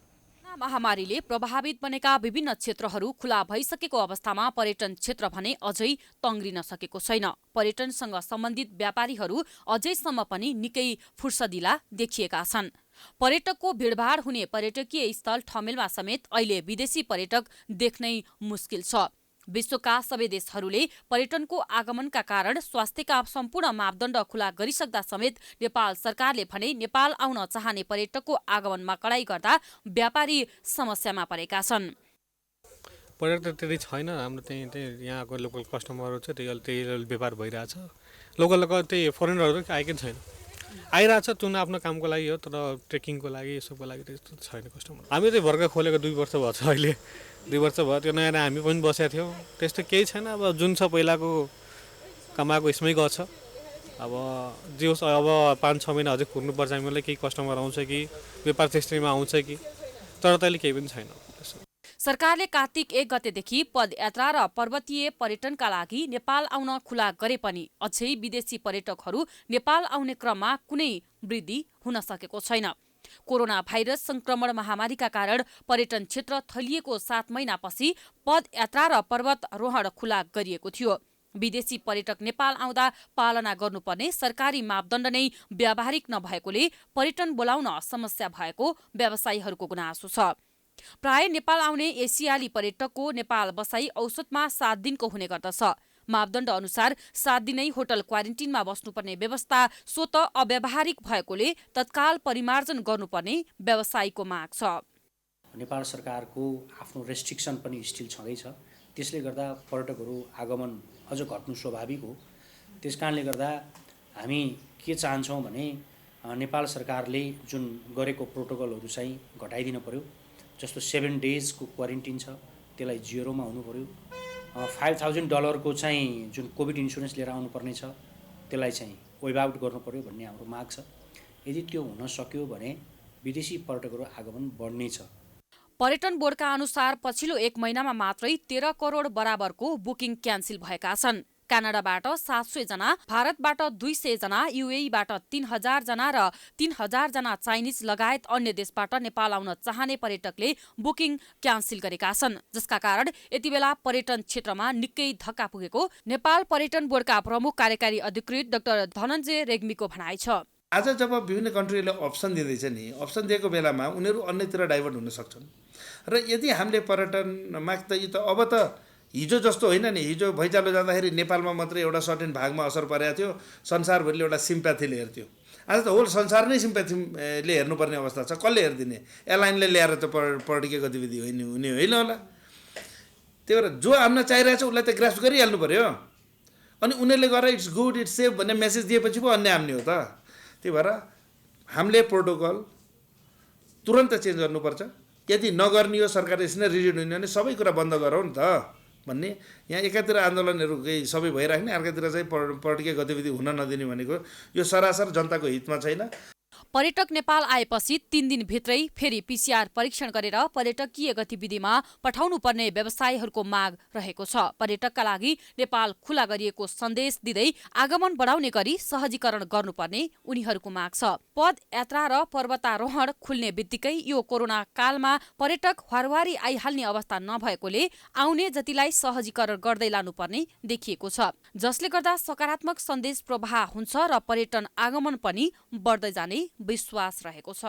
महामारीले प्रभावित बनेका विभिन्न क्षेत्रहरू खुला भइसकेको अवस्थामा पर्यटन क्षेत्र भने अझै तङ्ग्रिन सकेको छैन। पर्यटनसँग सम्बन्धित व्यापारीहरू अझैसम्म पनि निकै फुर्सदिला देखिएका छन्। पर्यटकको भिडभाड हुने पर्यटकीय स्थल ठमेलमा समेत अहिले विदेशी पर्यटक देख्नै मुस्किल छ। विश्वका सबै देशहरूले पर्यटनको आगमनका कारण स्वास्थ्यका सम्पूर्ण मापदण्ड खुला गरिसक्दा समेत नेपाल सरकारले भने नेपाल आउन चाहने पर्यटकको आगमनमा कडाई गर्दा व्यापारी समस्यामा परेका छन्। पर्यटक त्यति छैन। हाम्रो त्यही यहाँको लोकल कस्टमरहरू छ, त्यही व्यापार भइरहेछ। लोकल त्यही फरेनरहरू आएकै छैन। आइरहेछ जुन आफ्नो कामको लागि हो, तर ट्रेकिङको लागि यसोको लागि त्यस्तो छैन कस्टमर। हामी चाहिँ भर्खर खोलेको 2 वर्ष भएको छ। अहिले 2 वर्ष भयो, त्यो नयाँ हामी पनि बसेका थियौँ। त्यस्तो केही छैन। अब जुन छ पहिलाको कमाएको यसमै गछ। अब जे होस्, अब 5-6 महिना अझै कुर्नुपर्छ हामीलाई। केही कस्टमर आउँछ कि व्यापार त्यस्तैमा आउँछ कि, तर तैँले केही पनि छैन। सरकारले कार्तिक 1 गतेदेखि पदयात्रा र पर्वतीय पर्यटनका लागि नेपाल आउन खुला गरे पनि अझै विदेशी पर्यटकहरू नेपाल आउने क्रममा कुनै वृद्धि हुन सकेको छैन। कोरोना भाइरस संक्रमण महामारीका कारण पर्यटन क्षेत्र थलिएको 7 महिनापछि पदयात्रा र पर्वतारोहण खुला गरिएको थियो। विदेशी पर्यटक नेपाल आउँदा पालना गर्नुपर्ने सरकारी मापदण्ड नै व्यावहारिक नभएकोले पर्यटन बोलाउन समस्या भएको व्यवसायीहरूको गुनासो छ। प्राय नेपाल आउने एसियाली पर्यटकको नेपाल बसाई औसतमा 7 दिनको हुने गर्दछ। मापदण्ड अनुसार 7 दिनै होटल क्वारेन्टिनमा बस्नुपर्ने व्यवस्था स्वत अव्यावहारिक भएकोले तत्काल परिमार्जन गर्नुपर्ने व्यवसायीको माग छ। नेपाल सरकारको आफ्नो रेस्ट्रिक्सन पनि स्टिल छँदैछ। त्यसले गर्दा पर्यटकहरू आगमन अझ घट्नु स्वाभाविक हो। त्यसकारणले गर्दा हामी के चाहन्छौँ भने नेपाल सरकारले जुन गरेको प्रोटोकलहरू चाहिँ घटाइदिनु पर्यो। जस्तो 7 डेजको क्वारेन्टिन छ, त्यसलाई 0मा हुनु पर्यो। $5,000 को चाहिँ जुन कोभिड इन्सुरेन्स लिएर आउनुपर्ने छ, त्यसलाई चाहिँ वेभ आउट गर्नु पर्यो भन्ने हाम्रो माग छ। यदि त्यो हुन सक्यो भने विदेशी पर्यटकहरू आगमन बढ्नेछ। पर्यटन बोर्डका अनुसार पछिल्लो 1 महिनामा मात्रै 13 करोड बराबरको बुकिङ क्यान्सल भएका छन्। क्यानाडाबाट 700 जना, भारतबाट 200 जना, युएईबाट 3000 जना र 3000 जना चाइनिज लगायत अन्य देशबाट नेपाल आउन चाहने पर्यटकले बुकिङ क्यान्सल गरेका छन्। जसका कारण यति बेला पर्यटन क्षेत्रमा निकै धक्का पुगेको नेपाल पर्यटन बोर्डका प्रमुख कार्यकारी अधिकृत डाक्टर धनञ्जय रेग्मीको भनाइ छ। आज जब विभिन्न कन्ट्रीले अप्सन दिँदैछ नि, अप्सन दिएको बेलामा उनीहरू अन्यतिर डाइभर्ट हुन सक्छन्। र यदि हामीले पर्यटनमा अब त हिजो जस्तो होइन नि। हिजो भैँचालो जाँदाखेरि नेपालमा मात्रै एउटा सर्टेन भागमा असर परेको थियो, संसारभरिले एउटा सिम्प्याथीले हेर्थ्यो। आज त होल संसार नै सिम्प्याथीले हेर्नुपर्ने अवस्था छ। कसले हेरिदिने? एयरलाइनले ल्याएर त पर्यटकीय गतिविधि हुने होइन होला। त्यही भएर जो आउन चाहिरहेछ उसलाई त ग्रास्प गरिहाल्नु पर्यो। अनि उनीहरूले गरेर इट्स गुड, इट्स सेफ भन्ने मेसेज दिएपछि पो अन्य आउने हो त। त्यही भएर हामीले प्रोटोकल तुरन्त चेन्ज गर्नुपर्छ। यदि नगर्ने हो, सरकारले यसरी रिजिड हुने भने सबै कुरा बन्द गरौँ नि त भन्ने। यहाँ एकातिर आन्दोलनहरू केही सबै भइराख्ने, अर्कातिर चाहिँ पर्यटकीय गतिविधि हुन नदिने भनेको यो सरासर जनताको हितमा छैन। पर्यटक नेपाल आएपछि 3 दिनभित्रै फेरि PCR परीक्षण गरेर पर्यटकीय गतिविधिमा पठाउनु पर्ने व्यवसायीहरूको माग रहेको छ। पर्यटकका लागि नेपाल खुला गरिएको सन्देश दिँदै आगमन बढाउने गरी सहजीकरण गर्नुपर्ने उनीहरूको माग छ। पदयात्रा र पर्वतारोहण खुल्ने बित्तिकै यो कोरोना कालमा पर्यटक हरवारी आइहाल्ने अवस्था नभएकोले आउने जतिलाई सहजीकरण गर्दै लानुपर्ने देखिएको छ, जसले गर्दा सकारात्मक सन्देश प्रवाह हुन्छ र पर्यटन आगमन पनि बढ्दै जाने विश्वास रहेको छ।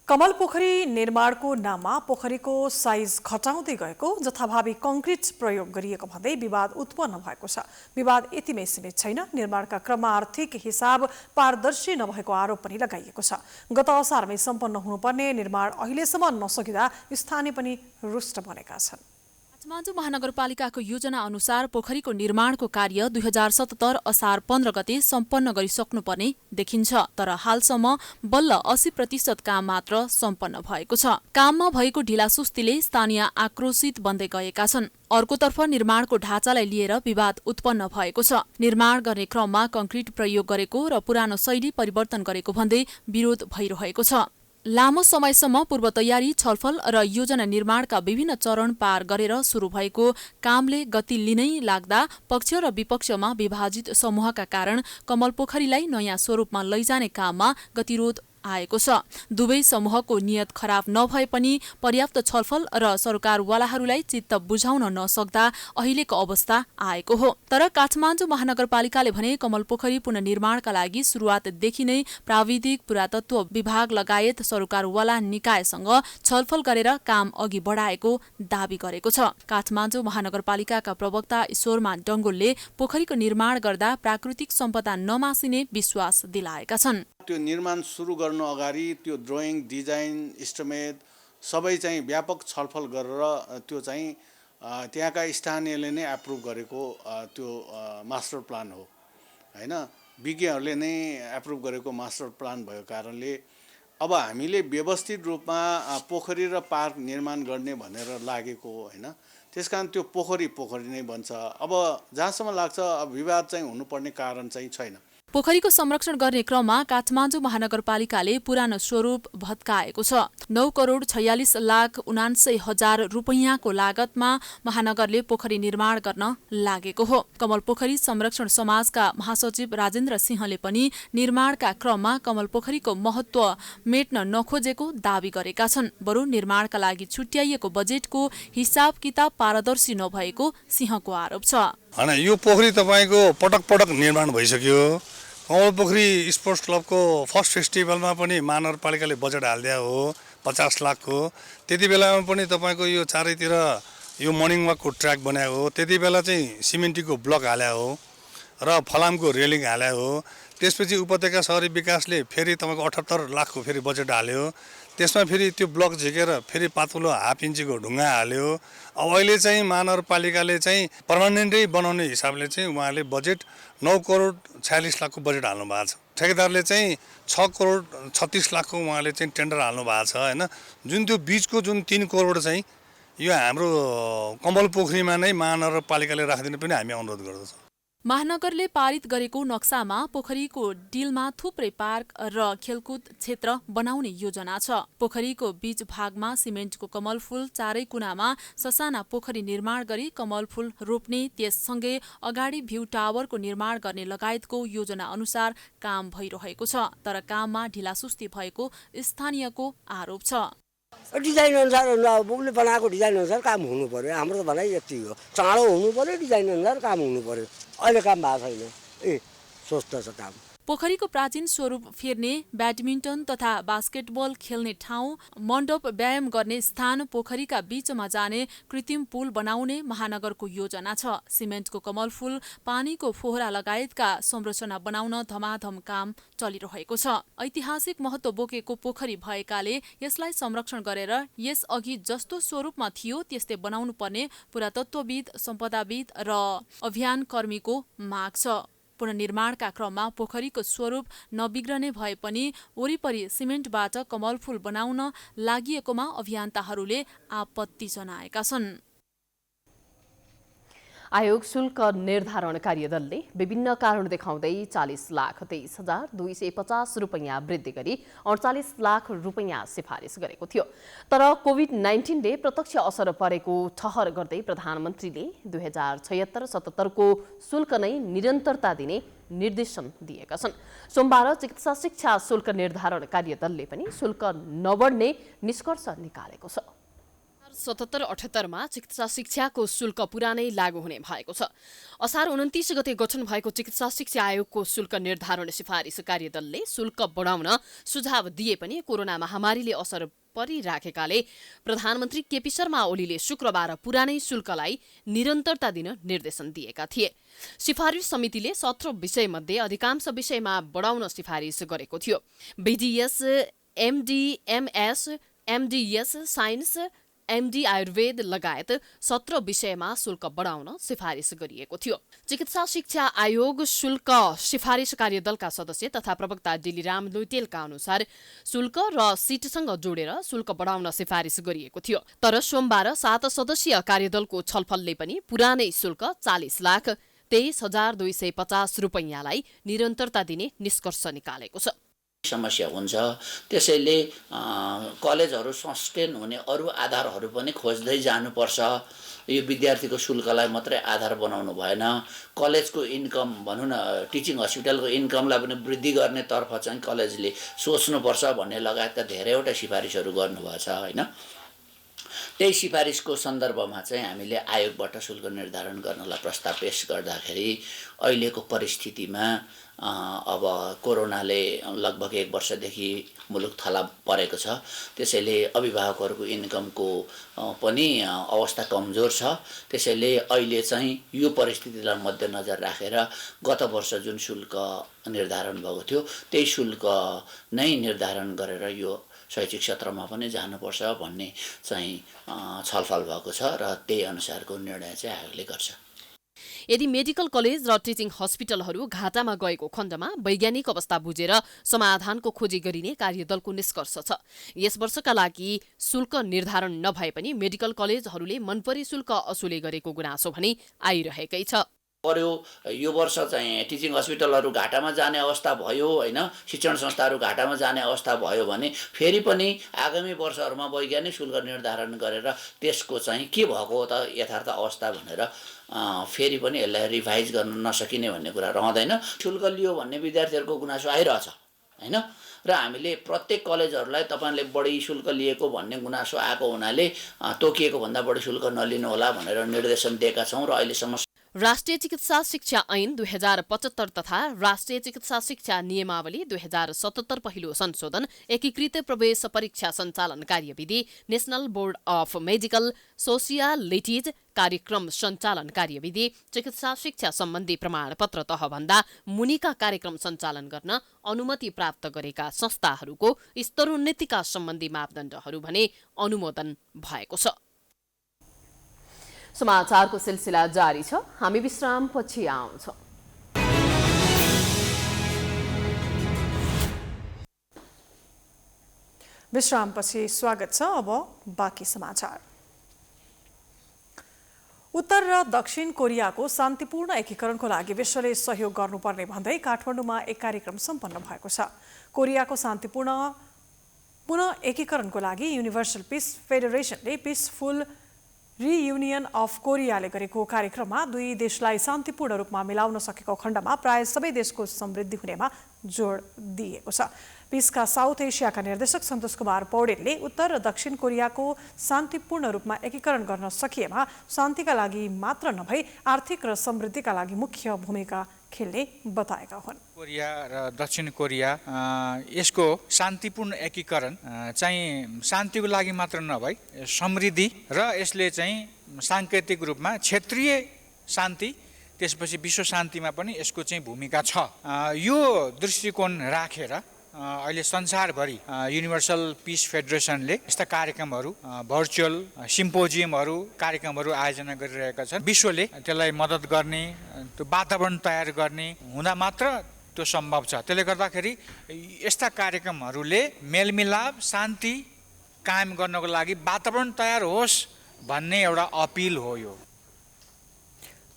कमल पोखरी निर्माणको नाममा पोखरीको साइज घटाउँदै गएको, जथाभावी कङ्क्रिट प्रयोग गरिएको भन्दै विवाद उत्पन्न भएको छ। विवाद यतिमै सीमित छैन, निर्माणका क्रममा आर्थिक हिसाब पारदर्शी नभएको आरोप पनि लगाइएको छ। गत असारमै सम्पन्न हुनुपर्ने निर्माण अहिलेसम्म नसकिँदा स्थानीय पनि रुष्ट बनेका छन्। काठमाडौँ महानगरपालिकाको योजना अनुसार पोखरीको निर्माणको कार्य 2077 असार 15 गते सम्पन्न गरिसक्नुपर्ने देखिन्छ, तर हालसम्म बल्ल 80% काम मात्र सम्पन्न भएको छ। काममा भएको ढिलासुस्तीले स्थानीय आक्रोशित बन्दै गएका छन्। अर्कोतर्फ निर्माणको ढाँचालाई लिएर विवाद उत्पन्न भएको छ। निर्माण गर्ने क्रममा कङ्क्रिट प्रयोग गरेको र पुरानो शैली परिवर्तन गरेको भन्दै विरोध भइरहेको छ। लामो समयसम्म पूर्व तयारी, छलफल र योजना निर्माणका विभिन्न चरण पार गरेर सुरु भएको कामले गति लिनै लाग्दा पक्ष र विपक्षमा विभाजित समूहका कारण कमल पोखरीलाई नयाँ स्वरूपमा लैजाने काममा गतिरोध आएको छ। दुवै समूहको नियत खराब नभए पनि पर्याप्त छलफल र सरकारवालाहरूलाई चित्त बुझाउन नसक्दा अहिलेको अवस्था आएको हो। तर काठमाडौँ महानगरपालिकाले भने कमल पोखरी पुनर्निर्माणका लागि सुरुवातदेखि नै प्राविधिक, पुरातत्व विभाग लगायत सरकारवाला निकायसँग छलफल गरेर काम अघि बढाएको दावी गरेको छ। काठमाडौँ महानगरपालिकाका प्रवक्ता ईश्वरमान डङ्गोलले पोखरीको निर्माण गर्दा प्राकृतिक सम्पदा नमासिने विश्वास दिलाएका छन्। त्यो निर्माण सुरु गर्नु अगाडि त्यो ड्रइङ, डिजाइन, इस्टिमेट सबै चाहिँ व्यापक छलफल गरेर त्यो चाहिँ त्यहाँका स्थानीयले नै एप्रुभ गरेको त्यो मास्टर प्लान हो हैन। विज्ञहरूले नै एप्रुभ गरेको मास्टर प्लान भएको कारणले अब हामीले व्यवस्थित रूपमा पोखरी र पार्क निर्माण गर्ने भनेर लागेको हो हैन। त्यसकारण त्यो पोखरी नै बन्छ। अब जहाँसम्म लाग्छ विवाद चाहिँ हुनुपर्ने कारण चाहिँ छैन। पोखरीको संरक्षण गर्ने क्रममा काठमाडौँ महानगरपालिकाले पुरानो स्वरूप भत्काएको छ। 9,46,79,000 रुपैयाँको लागतमा महानगरले पोखरी निर्माण गर्न लागेको हो। कमल पोखरी संरक्षण समाजका महासचिव राजेन्द्र सिंहले पनि निर्माणका क्रममा कमल पोखरीको महत्त्व मेट्न नखोजेको दावी गरेका छन्। बरु निर्माणका लागि छुट्याइएको बजेटको हिसाब किताब पारदर्शी नभएको सिंहको आरोप छ। हैन, यो पोखरी तपाईको पटक निर्माण भइसक्यो। कमल पोखरी स्पोर्ट्स क्लबको फर्स्ट फेस्टिभलमा पनि महानगरपालिकाले बजेट हालिदिया हो 50 लाखको। त्यति बेलामा पनि तपाईको यो चारैतिर यो मर्निङ वाकको ट्र्याक बनाएको हो। त्यति बेला चाहिँ सिमेन्टीको ब्लक हाल्या हो र फलामको रेलिङ हाल्या हो। त्यसपछि उपत्यका शहरी विकासले फेरि तपाईको 78 लाखको फेरि बजेट हाल्यो। त्यसमा फेरि त्यो ब्लक झिकेर फेरि पातलो हाफ इन्चीको ढुङ्गा हाल्यो। अब अहिले चाहिँ महानगरपालिकाले चाहिँ पर्मानेन्टै बनाउने हिसाबले चाहिँ उहाँले बजेट 9,46,00,000 को बजेट हाल्नु भएको छ। ठेकेदारले चाहिँ 6,36,00,000 उहाँले चाहिँ टेन्डर हाल्नु भएको छ हैन। जुन त्यो बीचको जुन 3 करोड चाहिँ यो हाम्रो कमल पोखरीमा नै महानगरपालिकाले राखिदिनु पनि हामी अनुरोध गर्दछौँ। महानगरले पारित गरेको नक्सामा पोखरीको डिलमा थुप्रै पार्क र खेलकुद क्षेत्र बनाउने योजना छ। पोखरीको बीच भागमा सिमेन्टको कमल फूल, चारै कुनामा ससाना पोखरी निर्माण गरी कमल फूल रोप्ने, त्यससँगै अगाडि भ्यू टावरको निर्माण गर्ने लगायतको योजना अनुसार काम भइरहेको छ। तर काममा ढिलासुस्ती भएको स्थानीयको आरोप छ। डिजाइन अनुसार उसले बनाएको डिजाइन अनुसार काम हुनु पर्यो। हाम्रो त भनाइ यति हो, चाँडो हुनु पर्यो, डिजाइन अनुसार काम हुनु पर्यो। अहिले काम भएको छैन। सोच्दा छ काम। पोखरीको प्राचीन स्वरूप फेर्ने, ब्याडमिन्टन तथा बास्केटबल खेल्ने ठाउँ, मण्डप, व्यायाम गर्ने स्थान, पोखरीका बीचमा जाने कृत्रिम पुल बनाउने महानगरको योजना छ। सिमेन्टको कमल फूल, पानीको फोहरा लगायतका संरचना बनाउन धमाधम काम चलिरहेको छ। ऐतिहासिक महत्त्व बोकेको पोखरी भएकाले यसलाई संरक्षण गरेर यसअघि जस्तो स्वरूपमा थियो त्यस्तै बनाउनु पर्ने पुरातत्वविद, सम्पदाविद र अभियानकर्मीको माग छ। पुनर्निर्माणका क्रममा पोखरीको स्वरूप नबिग्रने भए पनि वरिपरि सिमेन्टबाट कमल फूल बनाउन लागिएकोमा अभियन्ताहरूले आपत्ति जनाएका छन्। आयोग शुल्क निर्धारण कार्यदलले विभिन्न कारण देखाउँदै 40,23,250 रुपैयाँ वृद्धि गरी 48 लाख रुपैयाँ सिफारिस गरेको थियो। तर कोभिड-19ले प्रत्यक्ष असर परेको ठहर गर्दै प्रधानमन्त्रीले 2076-77 को शुल्क नै निरन्तरता दिने निर्देशन दिएका छन्। सोमबार चिकित्सा शिक्षा शुल्क निर्धारण कार्यदलले पनि शुल्क नबढ्ने निष्कर्ष निकालेको छ। 77-78 मा चिकित्सा शिक्षाको शुल्क पुरानै लागू हुने भएको छ। असार 29 गते गठन भएको चिकित्सा शिक्षा आयोगको शुल्क निर्धारण सिफारिस कार्यदलले शुल्क बढाउन सुझाव दिए पनि कोरोना महामारीले असर परिराखेकाले प्रधानमन्त्री केपी शर्मा ओलीले शुक्रबार पुरानै शुल्कलाई निरन्तरता दिन निर्देशन दिएका थिए। सिफारिस समितिले 17 विषयमध्ये अधिकांश विषयमा बढाउन सिफारिस गरेको थियो। BDS, MD, MS, MDS, science, MD Ayurveda लगायत 17 विषयमा शुल्क बढाउन सिफारिस गरिएको थियो। चिकित्सा शिक्षा आयोग शुल्क सिफारिस कार्यदलका सदस्य तथा प्रवक्ता डिलिराम लुइटेलका अनुसार शुल्क र सिटसँग जोडेर शुल्क बढाउन सिफारिस गरिएको थियो। तर सोमबार 7 सदस्यीय कार्यदलको छलफलले पनि पुरानै शुल्क 40,23,250 रुपैयाँलाई निरन्तरता दिने निष्कर्ष निकालेको छ। समस्या हुन्छ, त्यसैले कलेजहरू सस्टेन हुने अरू आधारहरू पनि खोज्दै जानुपर्छ। यो विद्यार्थीको शुल्कलाई मात्रै आधार बनाउनु भएन, कलेजको इन्कम भनौँ न, टिचिङ हस्पिटलको इन्कमलाई पनि वृद्धि गर्ने तर्फ चाहिँ कलेजले सोच्नुपर्छ भन्ने लगायतका धेरैवटा सिफारिसहरू गर्नुभएको छ होइन। त्यही सिफारिसको सन्दर्भमा चाहिँ हामीले आयोगबाट शुल्क निर्धारण गर्नलाई प्रस्ताव पेश गर्दाखेरि अहिलेको परिस्थितिमा अब कोरोनाले लगभग 1 वर्षदेखि मुलुक थला परेको छ, त्यसैले अभिभावकहरूको इन्कमको पनि अवस्था कमजोर छ। त्यसैले अहिले चाहिँ यो परिस्थितिलाई मध्यनजर राखेर गत वर्ष जुन शुल्क निर्धारण भएको थियो त्यही शुल्क नै निर्धारण गरेर यो शैक्षिक क्षेत्रमा पनि जानुपर्छ भन्ने चाहिँ छलफल भएको छ र त्यही अनुसारको निर्णय चाहिँ आयोगले गर्छ। यदि मेडिकल कलेज र टिचिङ हस्पिटलहरू घाटामा गएको खण्डमा वैज्ञानिक अवस्था बुझेर समाधानको खोजी गरिने कार्यदलको निष्कर्ष छ। यस वर्षका लागि शुल्क निर्धारण नभए पनि मेडिकल कलेजहरूले मनपरी शुल्क असुले गरेको गुनासो भने आइरहेकै छ। पर्यो यो वर्ष चाहिँ टिचिङ हस्पिटलहरू घाटामा जाने अवस्था भयो होइन, शिक्षण संस्थाहरू घाटामा जाने अवस्था भयो भने फेरि पनि आगामी वर्षहरूमा वैज्ञानिक शुल्क निर्धारण गरेर त्यसको चाहिँ के भएको त यथार्थ अवस्था भनेर फेरि पनि यसलाई रिभाइज गर्न नसकिने भन्ने कुरा रहँदैन। शुल्क लियो भन्ने विद्यार्थीहरूको गुनासो आइरहेछ होइन, र हामीले प्रत्येक कलेजहरूलाई तपाईँले बढी शुल्क लिएको भन्ने गुनासो आएको हुनाले तोकिएको भन्दा बढी शुल्क नलिनु होला भनेर निर्देशन दिएका छौँ। र अहिलेसम्म राष्ट्रिय चिकित्सा शिक्षा ऐन 2075 तथा राष्ट्रिय चिकित्सा शिक्षा नियमावली 2077 पहिलो संशोधन, एकीकृत प्रवेश परीक्षा सञ्चालन कार्यविधि, नेशनल बोर्ड अफ मेडिकल सोसियालिटिज कार्यक्रम सञ्चालन कार्यविधि, चिकित्सा शिक्षा सम्बन्धी प्रमाणपत्र तहभन्दा मुनिका कार्यक्रम सञ्चालन गर्न अनुमति प्राप्त गरेका संस्थाहरूको स्तरोन्नतिका सम्बन्धी मापदण्डहरू भने अनुमोदन भएको छ। समाचारको सिलसिला जारी छ, हामी विश्रामपछि आउँछौँ। विश्रामपछि स्वागत छ। अब बाँकी समाचार। उत्तर र दक्षिण कोरियाको शान्तिपूर्ण एकीकरणको लागि विश्वले सहयोग गर्नुपर्ने भन्दै काठमाडौँमा एक कार्यक्रम सम्पन्न भएको छ। कोरियाको शान्तिपूर्ण पुनः एकीकरणको लागि युनिभर्सल पिस फेडरेसनले पिसफुल रियुनियन अफ कोरियाले गरेको कार्यक्रममा दुई देशलाई शान्तिपूर्ण रूपमा मिलाउन सकेको खण्डमा प्राय सबै देशको समृद्धि हुनेमा जोड दिएको छ। पिसका साउथ एसियाका निर्देशक सन्तोष कुमार पौडेलले उत्तर र दक्षिण कोरियाको शान्तिपूर्ण रूपमा एकीकरण गर्न सकिएमा शान्तिका लागि मात्र नभई आर्थिक र समृद्धिका लागि मुख्य भूमिका खेल्ने बताएका हुन्। कोरिया र दक्षिण कोरिया यसको शान्तिपूर्ण एकीकरण चाहिँ शान्तिको लागि मात्र नभई समृद्धि र यसले चाहिँ सांकेतिक रूपमा क्षेत्रीय शान्ति त्यसपछि विश्व शान्तिमा पनि यसको चाहिँ भूमिका छ। यो दृष्टिकोण राखेर अहिले संसारभरि युनिभर्सल पिस फेडरेसनले यस्ता कार्यक्रमहरू भर्चुअल सिम्पोजियमहरू कार्यक्रमहरू आयोजना गरिरहेका छन्। विश्वले त्यसलाई मद्दत गर्ने, त्यो वातावरण तयार गर्ने हुँदा मात्र त्यो सम्भव छ। त्यसले गर्दाखेरि यस्ता कार्यक्रमहरूले मेलमिलाप शान्ति कायम गर्नको लागि वातावरण तयार होस् भन्ने एउटा अपिल हो। यो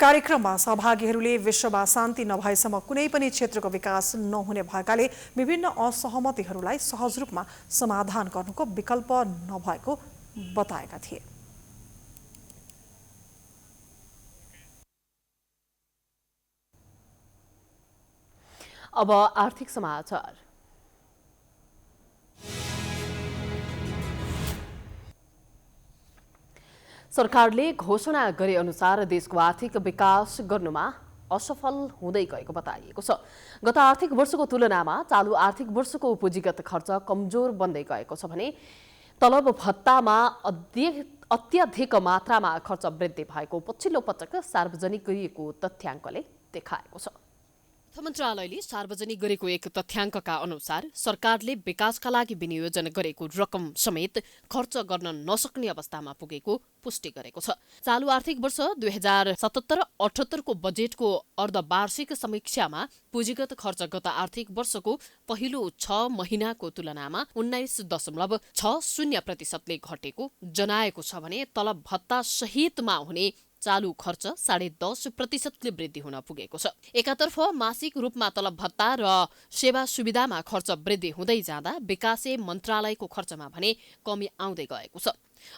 कार्यक्रममा सहभागीहरूले विश्वमा शान्ति नभएसम्म कुनै पनि क्षेत्रको विकास नहुने भएकाले विभिन्न असहमतिहरूलाई सहज रूपमा समाधान गर्नुको विकल्प नभएको बताएका थिए। अब आर्थिक समाचार। सरकारले घोषणा गरे अनुसार देशको आर्थिक विकास गर्नुमा असफल हुँदै गएको बताइएको छ। गत आर्थिक वर्षको तुलनामा चालु आर्थिक वर्षको पुँजीगत खर्च कमजोर बन्दै गएको छ भने तलब भत्तामा अत्याधिक मात्रामा खर्च वृद्धि भएको पछिल्लो पटक सार्वजनिक गरिएको तथ्याङ्कले देखाएको छ। अर्थ मन्त्रालयले सार्वजनिक गरेको एक तथ्याङ्कका अनुसार सरकारले विकासका लागि विनियोजन गरेको रकम समेत खर्च गर्न नसक्ने अवस्थामा पुगेको पुष्टि गरेको छ। चालु आर्थिक वर्ष 2077-78 को बजेटको अर्धवार्षिक समीक्षामा पुँजीगत खर्च गत आर्थिक वर्षको पहिलो 6 महिनाको तुलनामा 19.60% घटेको जनाएको छ भने तलब भत्ता सहितमा हुने चालु खर्च 10.5% वृद्धि हुन पुगेको छ। एकातर्फ मासिक रूपमा तलब भत्ता र सेवा सुविधामा खर्च वृद्धि हुँदै जाँदा विकासे मन्त्रालयको खर्चमा भने कमी आउँदै गएको छ।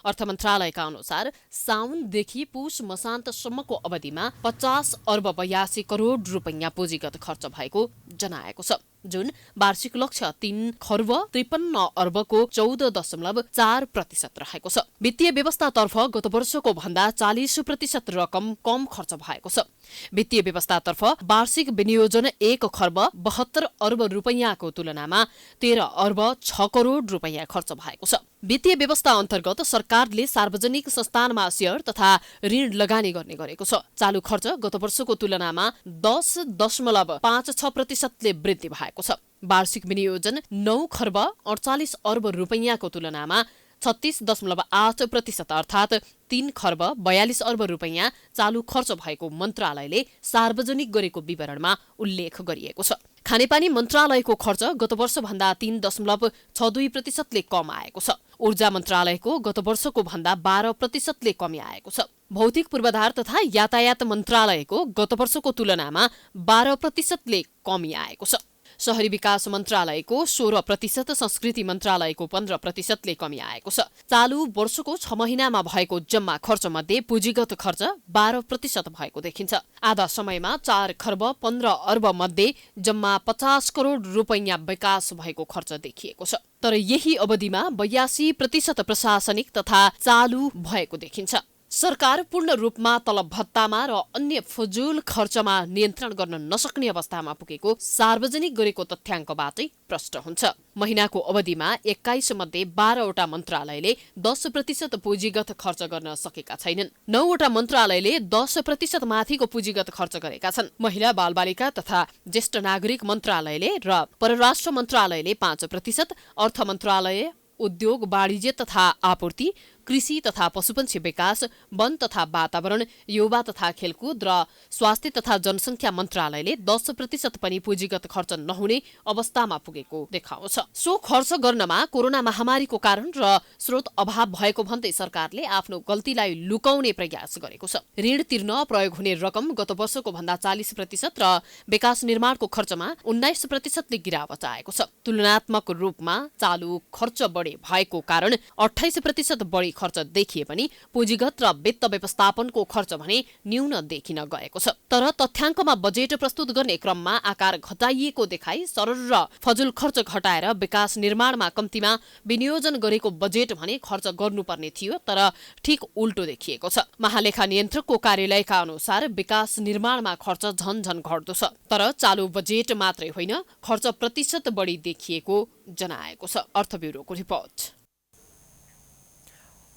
अर्थ मन्त्रालयका अनुसार साउनदेखि पुष मसान्तसम्मको अवधिमा 50 अर्ब 82 करोड रुपैयाँ पुँजीगत खर्च भएको जनाएको छ, जुन वार्षिक लक्ष्य 3 खर्ब 53 अर्बको 14.4% रहेको छ। वित्तीय व्यवस्थातर्फ गत वर्षको भन्दा 40% रकम कम खर्च भएको छ। वित्तीय व्यवस्थातर्फ वार्षिक विनियोजन 1 खर्ब 72 अर्ब रुपैयाँको तुलनामा 13 अर्ब 6 करोड रुपैयाँ खर्च भएको छ। वित्तीय व्यवस्था अन्तर्गत सरकारले सार्वजनिक संस्थानमा शेयर तथा ऋण लगानी गर्ने गरेको छ। चालु खर्च गत वर्षको तुलनामा 10.56% वृद्धि भएको छ। वार्षिक विनियोजन 9 खर्ब 48 अर्ब रुपैयाँको तुलनामा 36.8% अर्थात् 3 खर्ब 42 अर्ब रुपैयाँ चालु खर्च भएको मन्त्रालयले सार्वजनिक गरेको विवरणमा उल्लेख गरिएको छ। खानेपानी मन्त्रालयको खर्च गत वर्षभन्दा 3.62% कम आएको छ। ऊर्जा मन्त्रालयको गत वर्षको भन्दा 12% कमी आएको छ। भौतिक पूर्वाधार तथा यातायात मन्त्रालयको गत वर्षको तुलनामा 12% कमी आएको छ। शहरी विकास मन्त्रालयको 16%, संस्कृति मन्त्रालयको 15% कमी आएको छ। चालु वर्षको 6 महिनामा भएको जम्मा खर्चमध्ये पुँजीगत खर्च 12% भएको देखिन्छ। आधा समयमा 4 खर्ब 15 अर्ब मध्ये जम्मा 50 करोड रुपैयाँ विकास भएको खर्च देखिएको छ। तर यही अवधिमा 82% प्रशासनिक तथा चालु भएको देखिन्छ। सरकार पूर्ण रूपमा तलब भत्तामा र अन्य फजुल खर्चमा नियन्त्रण गर्न नसक्ने अवस्थामा पुगेको सार्वजनिक गरेको तथ्याङ्कबाटै प्रष्ट हुन्छ। महिनाको अवधिमा 21 मध्ये 12 वटा मन्त्रालयले 10% पुँजीगत खर्च गर्न सकेका छैनन्। 9 वटा मन्त्रालयले 10% माथिको पुँजीगत खर्च गरेका छन्। महिला बालबालिका तथा ज्येष्ठ नागरिक मन्त्रालयले र परराष्ट्र मन्त्रालयले 5%, अर्थ मन्त्रालय, उद्योग वाणिज्य तथा आपूर्ति, कृषि तथा पशुपक्षी विकास, वन तथा वातावरण, युवा तथा खेलकुद र स्वास्थ्य तथा जनसङ्ख्या मन्त्रालयले 10% पनि पुँजीगत खर्च नहुने अवस्थामा पुगेको देखाउँछ। सो खर्च गर्नमा कोरोना महामारीको कारण र स्रोत अभाव भएको भन्दै सरकारले आफ्नो गल्तीलाई लुकाउने प्रयास गरेको छ। ऋण तिर्न प्रयोग हुने रकम गत वर्षको भन्दा 40% र विकास निर्माणको खर्चमा 19% गिरावट आएको छ। तुलनात्मक रूपमा चालु खर्च बढी भएको कारण 28% बढी खर्च देखिए पनि पुँजीगत र वित्त व्यवस्थापनको खर्च भने न्यून देखिन गएको छ। तर तथ्याङ्कमा बजेट प्रस्तुत गर्ने क्रममा आकार घटाइएको देखाई सरल र फजुल खर्च घटाएर विकास निर्माणमा कम्तीमा विनियोजन गरेको बजेट भने खर्च गर्नुपर्ने थियो, तर ठिक उल्टो देखिएको छ। महालेखा नियन्त्रकको कार्यालयका अनुसार विकास निर्माणमा खर्च झन घट्दो छ, तर चालु बजेट मात्रै होइन खर्च प्रतिशत बढी देखिएको जनाएको छ। अर्थ ब्युरोको रिपोर्ट।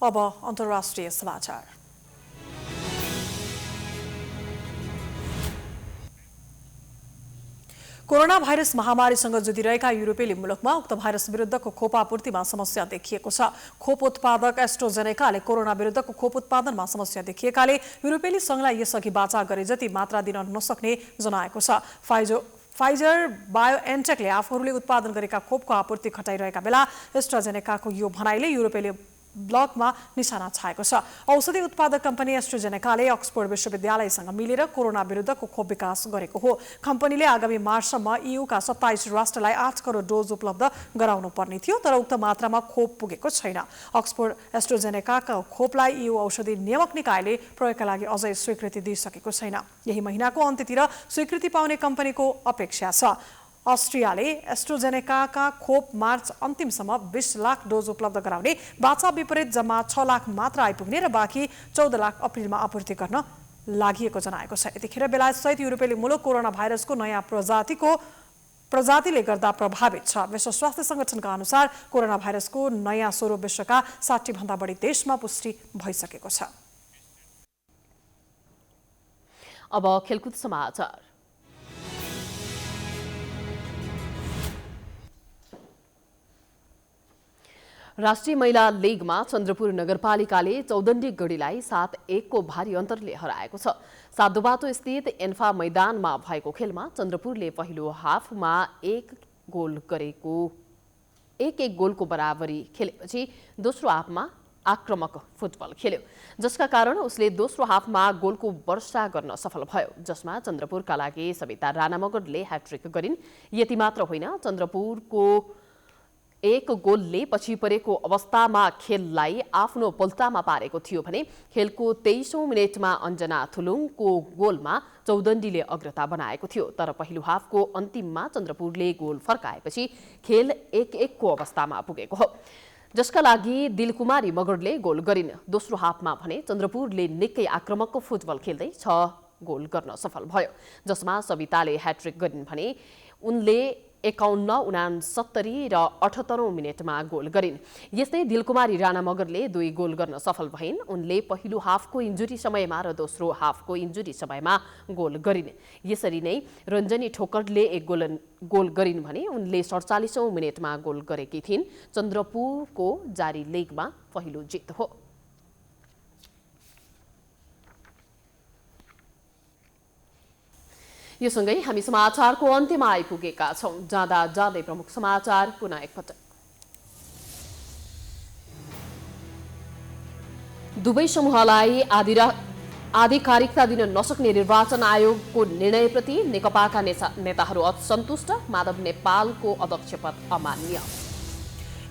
अब अन्तर्राष्ट्रिय समाचार। कोरोना भाइरस महामारीसँग जुधिरहेका युरोपेली मुलुकमा उक्त भाइरस विरुद्धको खोप आपूर्तिमा समस्या देखिएको छ। खोप उत्पादक एस्ट्राजेनेकाले कोरोना विरुद्धको खोप उत्पादनमा समस्या देखिएकाले युरोपेली संघलाई यसअघि वाचा गरे जति मात्रा दिन नसक्ने जनाएको छ। फाइजर बायोएनटेकले आफूहरूले उत्पादन गरेका खोपको आपूर्ति घटाइरहेका बेला एस्ट्राजेनेकाको यो भनाइले युरोपेली ब्लकमा निशाना छाएको छ। औषधि उत्पादक कम्पनी एस्ट्राजेनेकाले अक्सफोर्ड विश्वविद्यालयसँग मिलेर कोरोना विरुद्धको खोप विकास गरेको हो। कम्पनीले आगामी मार्चसम्म ईयूका 27 राष्ट्रलाई 8 करोड डोज उपलब्ध गराउनु पर्ने थियो, तर उक्त मात्रामा खोप पुगेको छैन। अक्सफोर्ड एस्ट्राजेनेकाको खोपलाई ईयू औषधि नियामक निकायले प्रयोगका लागि अझै स्वीकृति दिइसकेको छैन। यही महिनाको अन्त्यतिर स्वीकृति पाउने कम्पनीको अपेक्षा छ। अस्ट्रियाले एस्ट्राजेनेकाका खोप मार्च अन्तिमसम्म 20 लाख डोज उपलब्ध गराउने बाचा विपरीत जम्मा 6 लाख मात्र आइपुग्ने र बाँकी 14 लाख अप्रिलमा आपूर्ति गर्न लागि जनाएको छ। यतिखेर बेलायत सहित युरोपेली मुलुक कोरोना भाइरसको नयाँ प्रजातिले गर्दा प्रभावित छ। विश्व स्वास्थ्य संगठनका अनुसार कोरोना भाइरसको नयाँ स्वरूप विश्वका 60 भन्दा बढी देशमा पुष्टि भइसकेको छ। अब खेलकुद समाचार। राष्ट्रिय महिला लीगमा चन्द्रपुर नगरपालिकाले चौदण्डी गढीलाई 7-1 को भारी अन्तरले हराएको छ। साधुबाटो स्थित एन्फा मैदानमा भएको खेलमा चन्द्रपुरले पहिलो हाफमा 1 गोलको बराबरी खेलेपछि दोस्रो हाफमा आक्रमक फुटबल खेल्यो, जसका कारण उसले दोस्रो हाफमा गोलको वर्षा गर्न सफल भयो, जसमा चन्द्रपुरका लागि सविता राणा मगरले ह्याट्रिक गरिन्। यति मात्र होइन, चन्द्रपुरको 1 गोलले पछि परेको अवस्थामा खेललाई आफ्नो पल्टामा पारेको थियो भने खेलको 23औं मिनेटमा अञ्जना थुलुङको गोलमा चौदण्डीले अग्रता बनाएको थियो। तर पहिलो हाफको अन्तिममा चन्द्रपुरले गोल फर्काएपछि खेल 1-1 को अवस्थामा पुगेको हो, जसका लागि दिलकुमारी मगरले गोल गरिन्। दोस्रो हाफमा भने चन्द्रपुरले निकै आक्रमक फुटबल खेल्दै 6 गोल गर्न सफल भयो, जसमा सविताले ह्याट्रिक गरिन् भने उनले 51, 69 र 78औं मिनेटमा गोल गरिन्। यस्तै दिलकुमारी राणा मगरले 2 गोल गर्न सफल भइन्। उनले पहिलो हाफको इन्जुरी समयमा र दोस्रो हाफको इन्जुरी समयमा गोल गरिन्। यसरी नै रञ्जनी ठोकरले 1 गोल गरिन् भने उनले 47औं मिनेटमा गोल गरेकी थिइन्। चन्द्रपुरको जारी लीगमा पहिलो जित हो। यो सँगै हामी समाचारको अन्त्यमा आइपुगेका छौं। जाँदा जाँदै प्रमुख समाचार पुनः एकपटक। दुवै समूहलाई आधिकारिकता दिन नसक्ने निर्वाचन आयोगको निर्णयप्रति नेकपाका नेताहरू असन्तुष्ट। माधव नेपालको अध्यक्षपद अमान्य।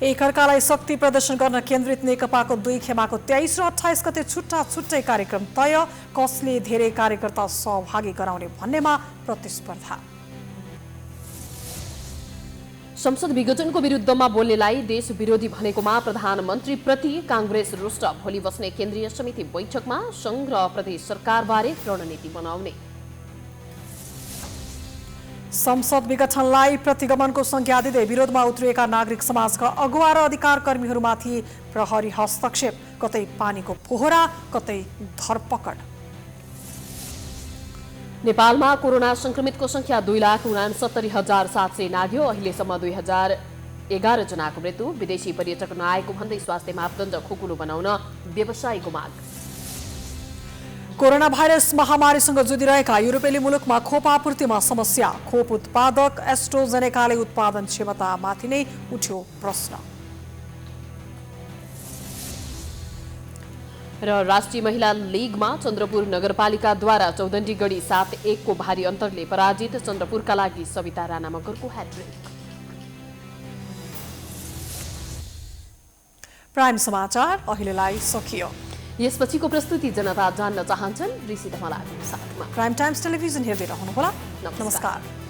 एकअर्कालाई शक्ति प्रदर्शन गर्न केन्द्रित नेकपाको 2 खेमाको 23 र 28 गते छुट्टै कार्यक्रम तय। कसले धेरै कार्यकर्ता सहभागी गराउने भन्नेमा प्रतिस्पर्धा। संसद विघटनको विरुद्धमा बोल्नेलाई देश विरोधी भनेकोमा प्रधानमन्त्री प्रति कांग्रेस रुष्ट। भोलि बस्ने केन्द्रीय समिति बैठकमा संघ र प्रदेश सरकारबारे रणनीति बनाउने। संसद विघटनलाई प्रतिगमनको संज्ञा दिँदै विरोधमा उत्रिएका नागरिक समाजका अगुवा र अधिकार कर्मीहरूमाथि प्रहरी हस्तक्षेप। कतै पानीको फोहरा, कतै धरपकड। नेपालमा कोरोना संक्रमितको संख्या 2,69,700 नाग्यो। अहिलेसम्म 2011 जनाको मृत्यु। विदेशी पर्यटक नआएको भन्दै स्वास्थ्य मापदण्ड खुकुलो बनाउन व्यवसायीको माग। कोरोना भाइरस महामारीसँग जुधिरहेका युरोपेली मुलुकमा खोप आपूर्तिमा समस्या। खोप उत्पादक एस्ट्राजेनेकाले उत्पादन क्षमतामाथि नै उठ्यो प्रश्न। र राष्ट्रिय महिला लीगमा चन्द्रपुर नगरपालिकाद्वारा चौदण्डी गढी 7-1 को भारी अन्तरले पराजित। चन्द्रपुरका लागि सविता राणा मगरको ह्याट्रिक। प्राइम समाचार अहिलेलाई सकियो। यसपछिको प्रस्तुति जनता जान्न चाहन्छन् ऋषि धमलाको साथमा। प्राइम टाइम्स टेलिभिजन हेर्दै रहनुहोला। नमस्कार।